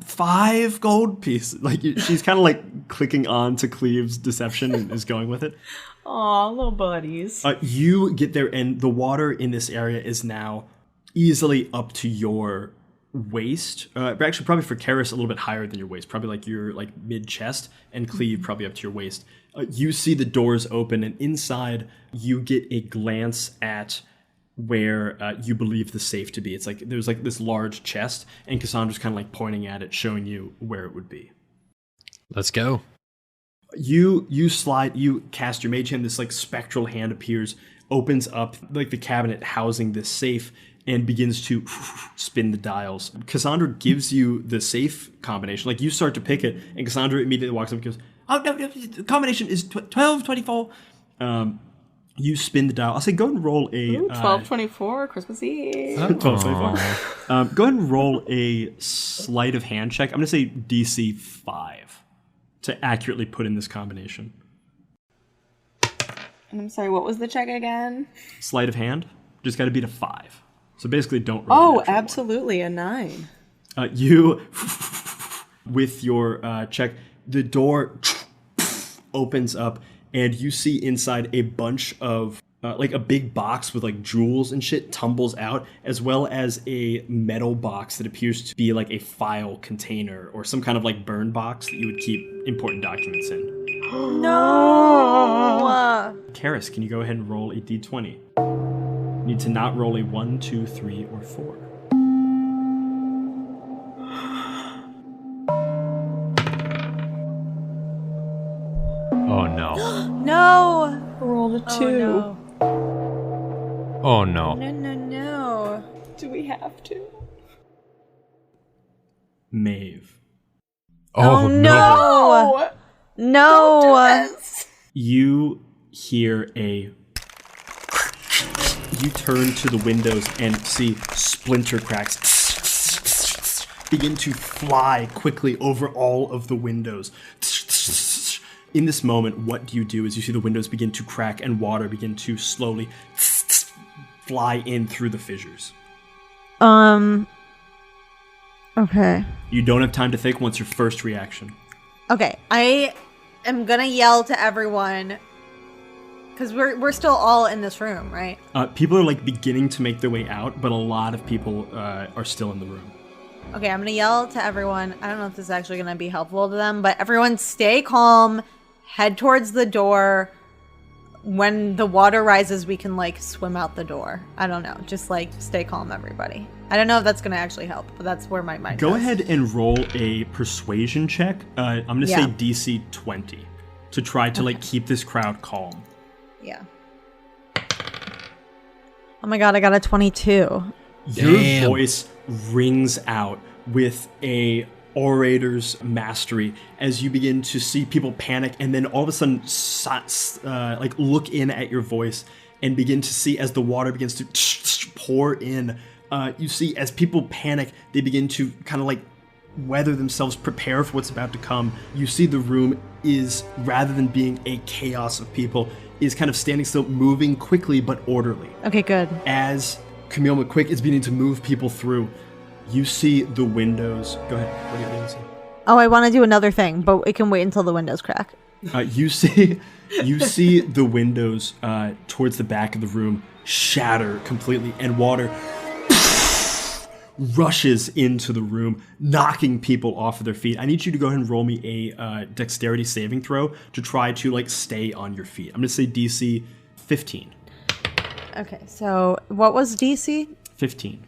5 gold pieces. Like she's kind of like clicking on to Cleave's deception and is going with it. Aw, little buddies. You get there, and the water in this area is now easily up to your waist. But actually, probably for Karis, a little bit higher than your waist. Probably like your like mid chest, and Cleave probably up to your waist. You see the doors open, and inside you get a glance at where you believe the safe to be. It's like there's like this large chest, and Cassandra's kind of like pointing at it, showing you where it would be. Let's go. You cast your mage hand. This like spectral hand appears, opens up like the cabinet housing this safe, and begins to spin the dials. Cassandra gives you the safe combination. Like you start to pick it, and Cassandra immediately walks up and goes, "Oh no, the combination is 1224." You spin the dial. I'll say go ahead and roll a 1224 Christmas Eve. 1224. Go ahead and roll a sleight of hand check. I'm gonna say DC 5 to accurately put in this combination. And I'm sorry, what was the check again? Sleight of hand. Just got to beat a 5. So basically, don't roll. Oh, absolutely, a 9. You, with your check, the door opens up, and you see inside a bunch of, like a big box with like jewels and shit tumbles out, as well as a metal box that appears to be like a file container or some kind of like burn box that you would keep important documents in. No! Karis, can you go ahead and roll a d20? You need to not roll a 1, 2, 3, or 4. Oh no. No! Rolled a 2. Oh no. Oh no. No, no, no. Do we have to? Maeve. Oh no. No! No! You hear you turn to the windows and see splinter cracks begin to fly quickly over all of the windows. In this moment, what do you do as you see the windows begin to crack and water begin to slowly fly in through the fissures? Okay. You don't have time to think. What's your first reaction? Okay, I am gonna yell to everyone, because we're still all in this room, right? People are like beginning to make their way out, but a lot of people are still in the room. Okay, I'm gonna yell to everyone. I don't know if this is actually gonna be helpful to them, but everyone stay calm, head towards the door. When the water rises, we can like swim out the door. I don't know, just like stay calm, everybody. I don't know if that's gonna actually help, but that's where my mind Go goes. ahead and roll a persuasion check. I'm gonna say DC 20 to try to like keep this crowd calm. Yeah. Oh my god, I got a 22. Your voice rings out with a orator's mastery as you begin to see people panic, and then all of a sudden like look in at your voice and begin to see as the water begins to pour in. You see as people panic, they begin to kind of like weather themselves, prepare for what's about to come. You see the room is, rather than being a chaos of people, is kind of standing still, moving quickly but orderly. Okay, good. As Camille McQuick is beginning to move people through, you see the windows. Go ahead. What are you going to say? Oh, I want to do another thing, but it can wait until the windows crack. You see the windows towards the back of the room shatter completely, and water rushes into the room, knocking people off of their feet. I need you to go ahead and roll me a dexterity saving throw to try to like stay on your feet. I'm going to say DC 15. Okay, so what was DC? 15.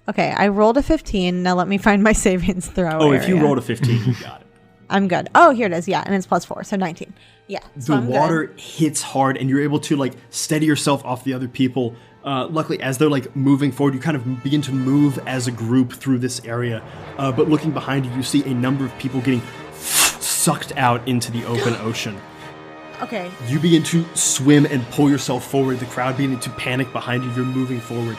Okay, I rolled a 15. Now let me find my savings throw. Oh, if you rolled a 15, you got it. I'm good. Oh, here it is. Yeah, and it's +4, so 19. Yeah. So the water hits hard, and you're able to like steady yourself off the other people. Luckily, as they're like moving forward, you kind of begin to move as a group through this area. But looking behind you, you see a number of people getting sucked out into the open ocean. Okay. You begin to swim and pull yourself forward. The crowd beginning to panic behind you. You're moving forward.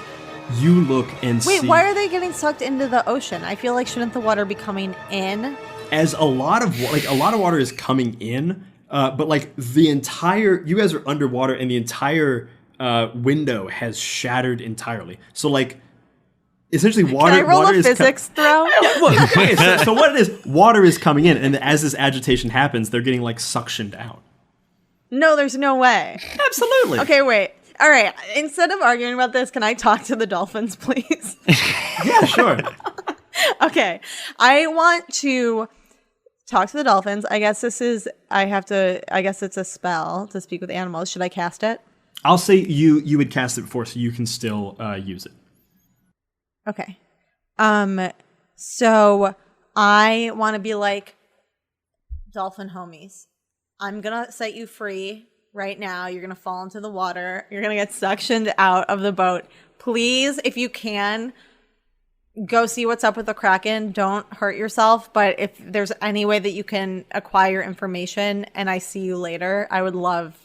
You look and see. Wait, why are they getting sucked into the ocean? I feel like shouldn't the water be coming in? As a lot of water is coming in, but like the entire, you guys are underwater, and the entire window has shattered entirely. So like, essentially, water. Can I roll water a physics throw? Yeah, look, okay, so what it is, water is coming in, and as this agitation happens, they're getting like suctioned out. No, there's no way. Absolutely. Okay, wait. All right. Instead of arguing about this, can I talk to the dolphins, please? Yeah, sure. Okay. I want to talk to the dolphins. I guess it's a spell to speak with animals. Should I cast it? I'll say you would cast it before, so you can still use it. Okay. So I want to be like, dolphin homies, I'm going to set you free right now. You're going to fall into the water. You're going to get suctioned out of the boat. Please, if you can, go see what's up with the Kraken. Don't hurt yourself. But if there's any way that you can acquire information and I see you later, I would love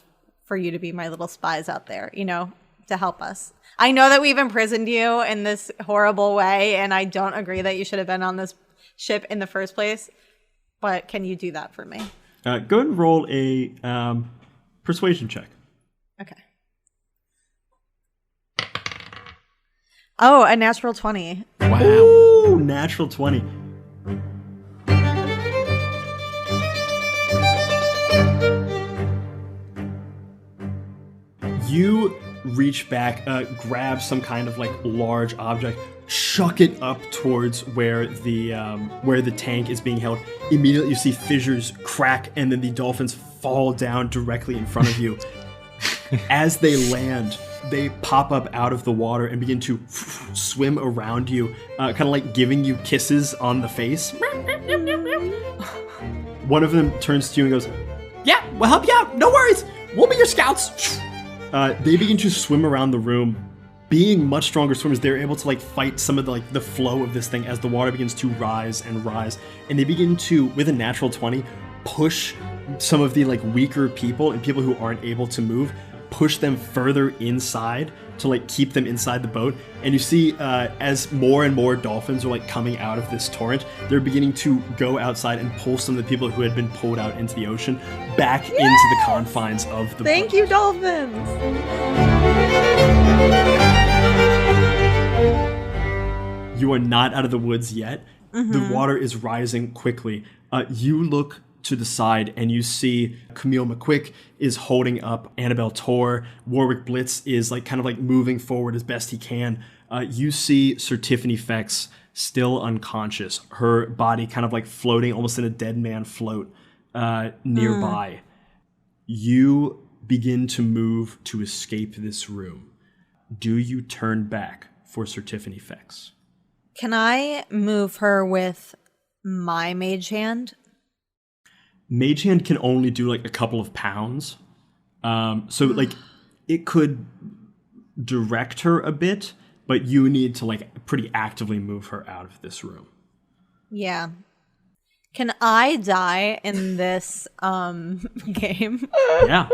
for you to be my little spies out there, to help us. I know that we've imprisoned you in this horrible way, and I don't agree that you should have been on this ship in the first place. But can you do that for me? Go ahead and roll a persuasion check. Okay. Oh, a natural 20. Wow. Ooh, natural 20. You reach back, grab some kind of like large object, chuck it up towards where the tank is being held. Immediately you see fissures crack, and then the dolphins fall down directly in front of you. As they land, they pop up out of the water and begin to swim around you, kind of like giving you kisses on the face. One of them turns to you and goes, Yeah, we'll help you out. No worries. We'll be your scouts. they begin to swim around the room. Being much stronger swimmers, they're able to like fight some of the flow of this thing as the water begins to rise and rise. And they begin to, with a natural 20, push some of the like weaker people and people who aren't able to move, push them further inside to like keep them inside the boat. And you see as more and more dolphins are like coming out of this torrent, they're beginning to go outside and pull some of the people who had been pulled out into the ocean back into the confines of the boat. Thank you, dolphins! You are not out of the woods yet. The water is rising quickly. You look to the side and you see Camille McQuick is holding up Annabelle Tor. Warwick Blitz is like kind of like moving forward as best he can. You see Sir Tiffany Fex still unconscious, her body kind of like floating almost in a dead man float nearby. You begin to move to escape this room. Do you turn back for Sir Tiffany Fex? Can I move her with my mage hand? Mage hand can only do like a couple of pounds. So like it could direct her a bit, but you need to like pretty actively move her out of this room. Yeah. Can I die in this game? Yeah.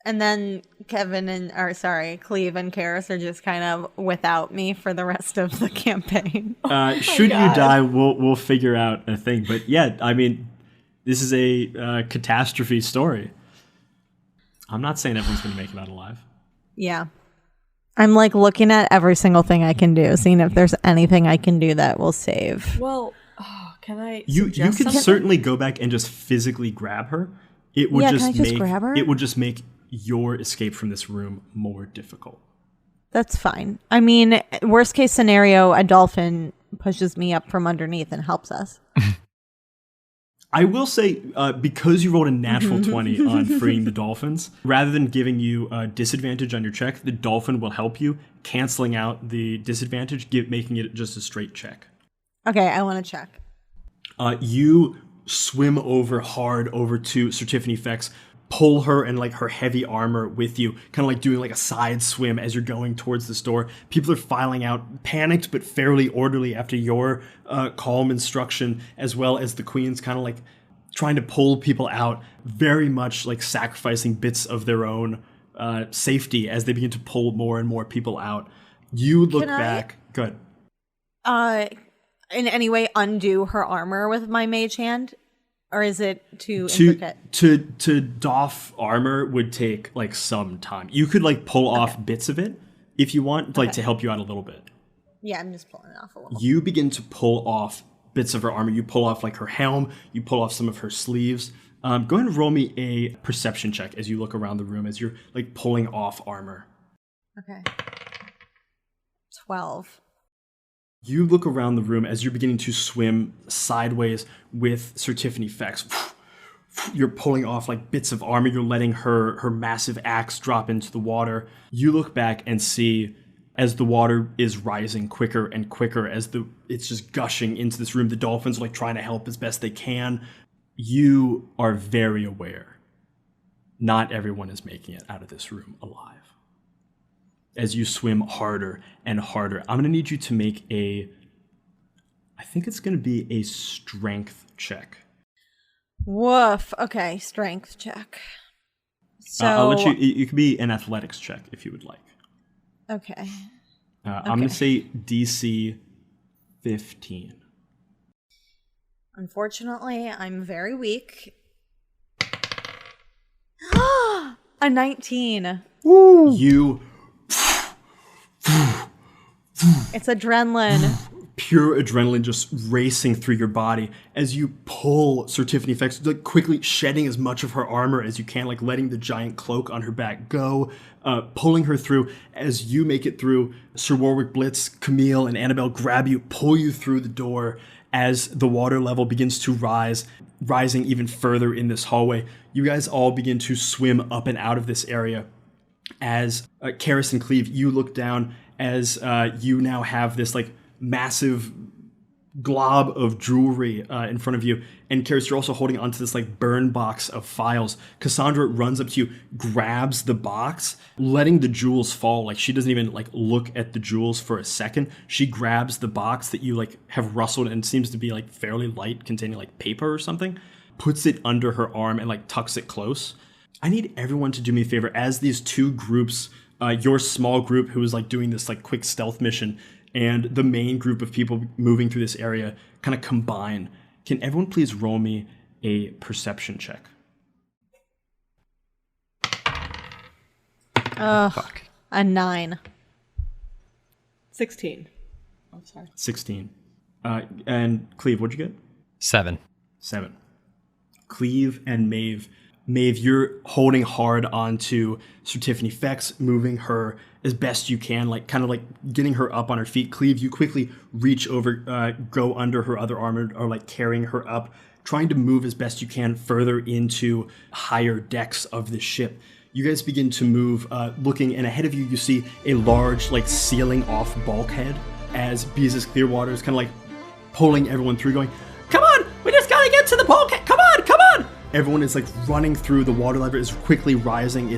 And then Cleave and Karis are just kind of without me for the rest of the campaign. Should you die, we'll figure out a thing. But yeah, I mean, this is a catastrophe story. I'm not saying everyone's going to make it out alive. Yeah. I'm like looking at every single thing I can do, seeing if there's anything I can do that will save. Well, can I You suggest could something? certainly go back and just physically grab her. It would can I just grab her? It would just make your escape from this room more difficult. That's fine. I mean, worst case scenario, a dolphin pushes me up from underneath and helps us. I will say, because you rolled a natural 20 on freeing the dolphins, rather than giving you a disadvantage on your check, the dolphin will help you, canceling out the disadvantage, making it just a straight check. Okay, I want to check. You swim hard over to Sir Tiffany Fex, pull her and like her heavy armor with you, kind of like doing like a side swim as you're going towards the store. People are filing out, panicked but fairly orderly after your calm instruction, as well as the queens kind of like trying to pull people out, very much like sacrificing bits of their own safety as they begin to pull more and more people out. You look back. Good. In any way undo her armor with my mage hand? Or is it too intricate? To doff armor would take like some time. You could like pull off bits of it if you want, like to help you out a little bit. Yeah, I'm just pulling it off a little. You begin to pull off bits of her armor. You pull off like her helm. You pull off some of her sleeves. Go ahead and roll me a perception check as you look around the room as you're like pulling off armor. Okay. 12. You look around the room as you're beginning to swim sideways with Sir Tiffany Fex. You're pulling off like bits of armor. You're letting her massive axe drop into the water. You look back and see as the water is rising quicker and quicker as it's just gushing into this room. The dolphins are like trying to help as best they can. You are very aware. Not everyone is making it out of this room alive. As you swim harder and harder, I'm going to need you to make I think it's going to be a strength check. Woof. Okay, strength check. So I'll let you can be an athletics check if you would like. Okay. I'm going to say DC 15. Unfortunately, I'm very weak. A 19. You It's adrenaline. pure adrenaline just racing through your body as you pull Sir Tiffany Fex, like quickly shedding as much of her armor as you can, like letting the giant cloak on her back go, pulling her through. As you make it through, Sir Warwick, Blitz, Camille, and Annabelle grab you, pull you through the door as the water level begins to rise, rising even further in this hallway. You guys all begin to swim up and out of this area. As Karis and Cleave, you look down as you now have this like massive glob of jewelry in front of you, and Karis, you're also holding onto this like burn box of files. Cassandra runs up to you, grabs the box, letting the jewels fall. Like she doesn't even like look at the jewels for a second. She grabs the box that you like have rustled and seems to be like fairly light, containing like paper or something, puts it under her arm and like tucks it close. I need everyone to do me a favor as these two groups, your small group who is like doing this like quick stealth mission and the main group of people moving through this area kind of combine. Can everyone please roll me a perception check? Fuck. A 9. 16. I'm sorry. 16. And Cleave, what'd you get? 7. 7. Cleave and Meadhbh. Meadhbh, you're holding hard onto Sir Tiffany Fex, moving her as best you can, like kind of like getting her up on her feet. Cleave, you quickly reach over, go under her other arm, or like carrying her up, trying to move as best you can further into higher decks of the ship. You guys begin to move, looking, and ahead of you, you see a large, like sealing off bulkhead as Beezus Clearwater is kind of like pulling everyone through, going, "Come on, we just gotta get to the bulkhead. Come on, come on!" Everyone is like running through. The water level is quickly rising.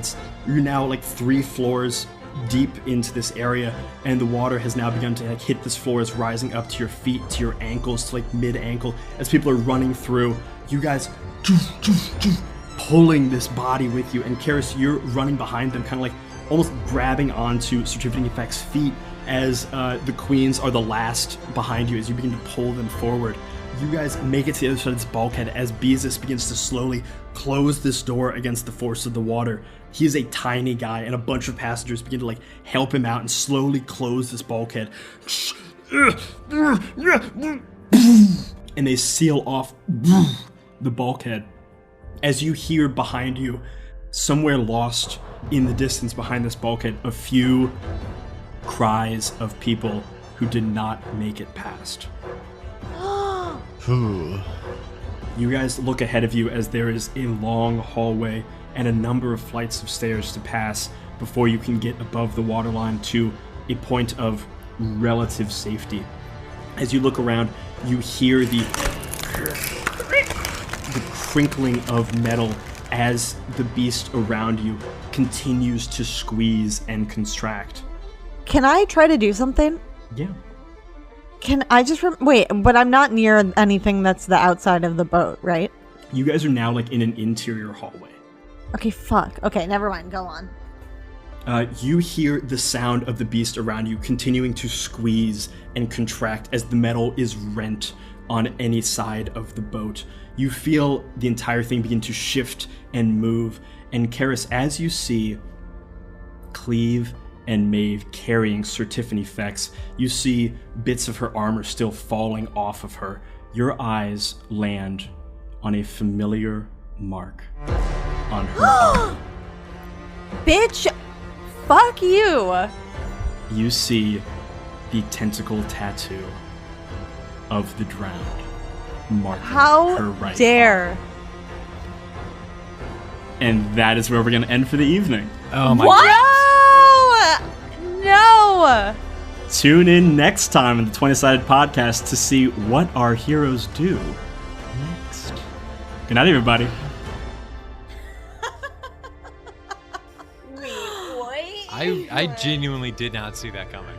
You're now like 3 floors deep into this area, and the water has now begun to like hit this floor. It's rising up to your feet, to your ankles, to like mid-ankle. As people are running through, you guys pulling this body with you, and Karis, you're running behind them, kind of like almost grabbing onto Sir Tiffany Fex's feet as the queens are the last behind you as you begin to pull them forward. You guys make it to the other side of this bulkhead as Beezus begins to slowly close this door against the force of the water. He is a tiny guy, and a bunch of passengers begin to like help him out and slowly close this bulkhead. And they seal off the bulkhead as you hear behind you, somewhere lost in the distance behind this bulkhead, a few cries of people who did not make it past. You guys look ahead of you as there is a long hallway and a number of flights of stairs to pass before you can get above the waterline to a point of relative safety. As you look around, you hear the crinkling of metal as the beast around you continues to squeeze and contract. Can I try to do something? Yeah. Can I just wait, but I'm not near anything that's the outside of the boat, right? You guys are now like in an interior hallway. Okay, fuck. Okay, never mind. Go on. You hear the sound of the beast around you continuing to squeeze and contract as the metal is rent on any side of the boat. You feel the entire thing begin to shift and move. And Karis, as you see Cleave and Meadhbh carrying Sir Tiffany Fex, you see bits of her armor still falling off of her. Your eyes land on a familiar mark on her arm. Bitch! Fuck you! You see the tentacle tattoo of the drowned marking her right dare! arm. And that is where we're going to end for the evening. Oh my What? god. No! Tune in next time in the 20-Sided Podcast to see what our heroes do next. Good night, everybody. Wait, what? I genuinely did not see that coming.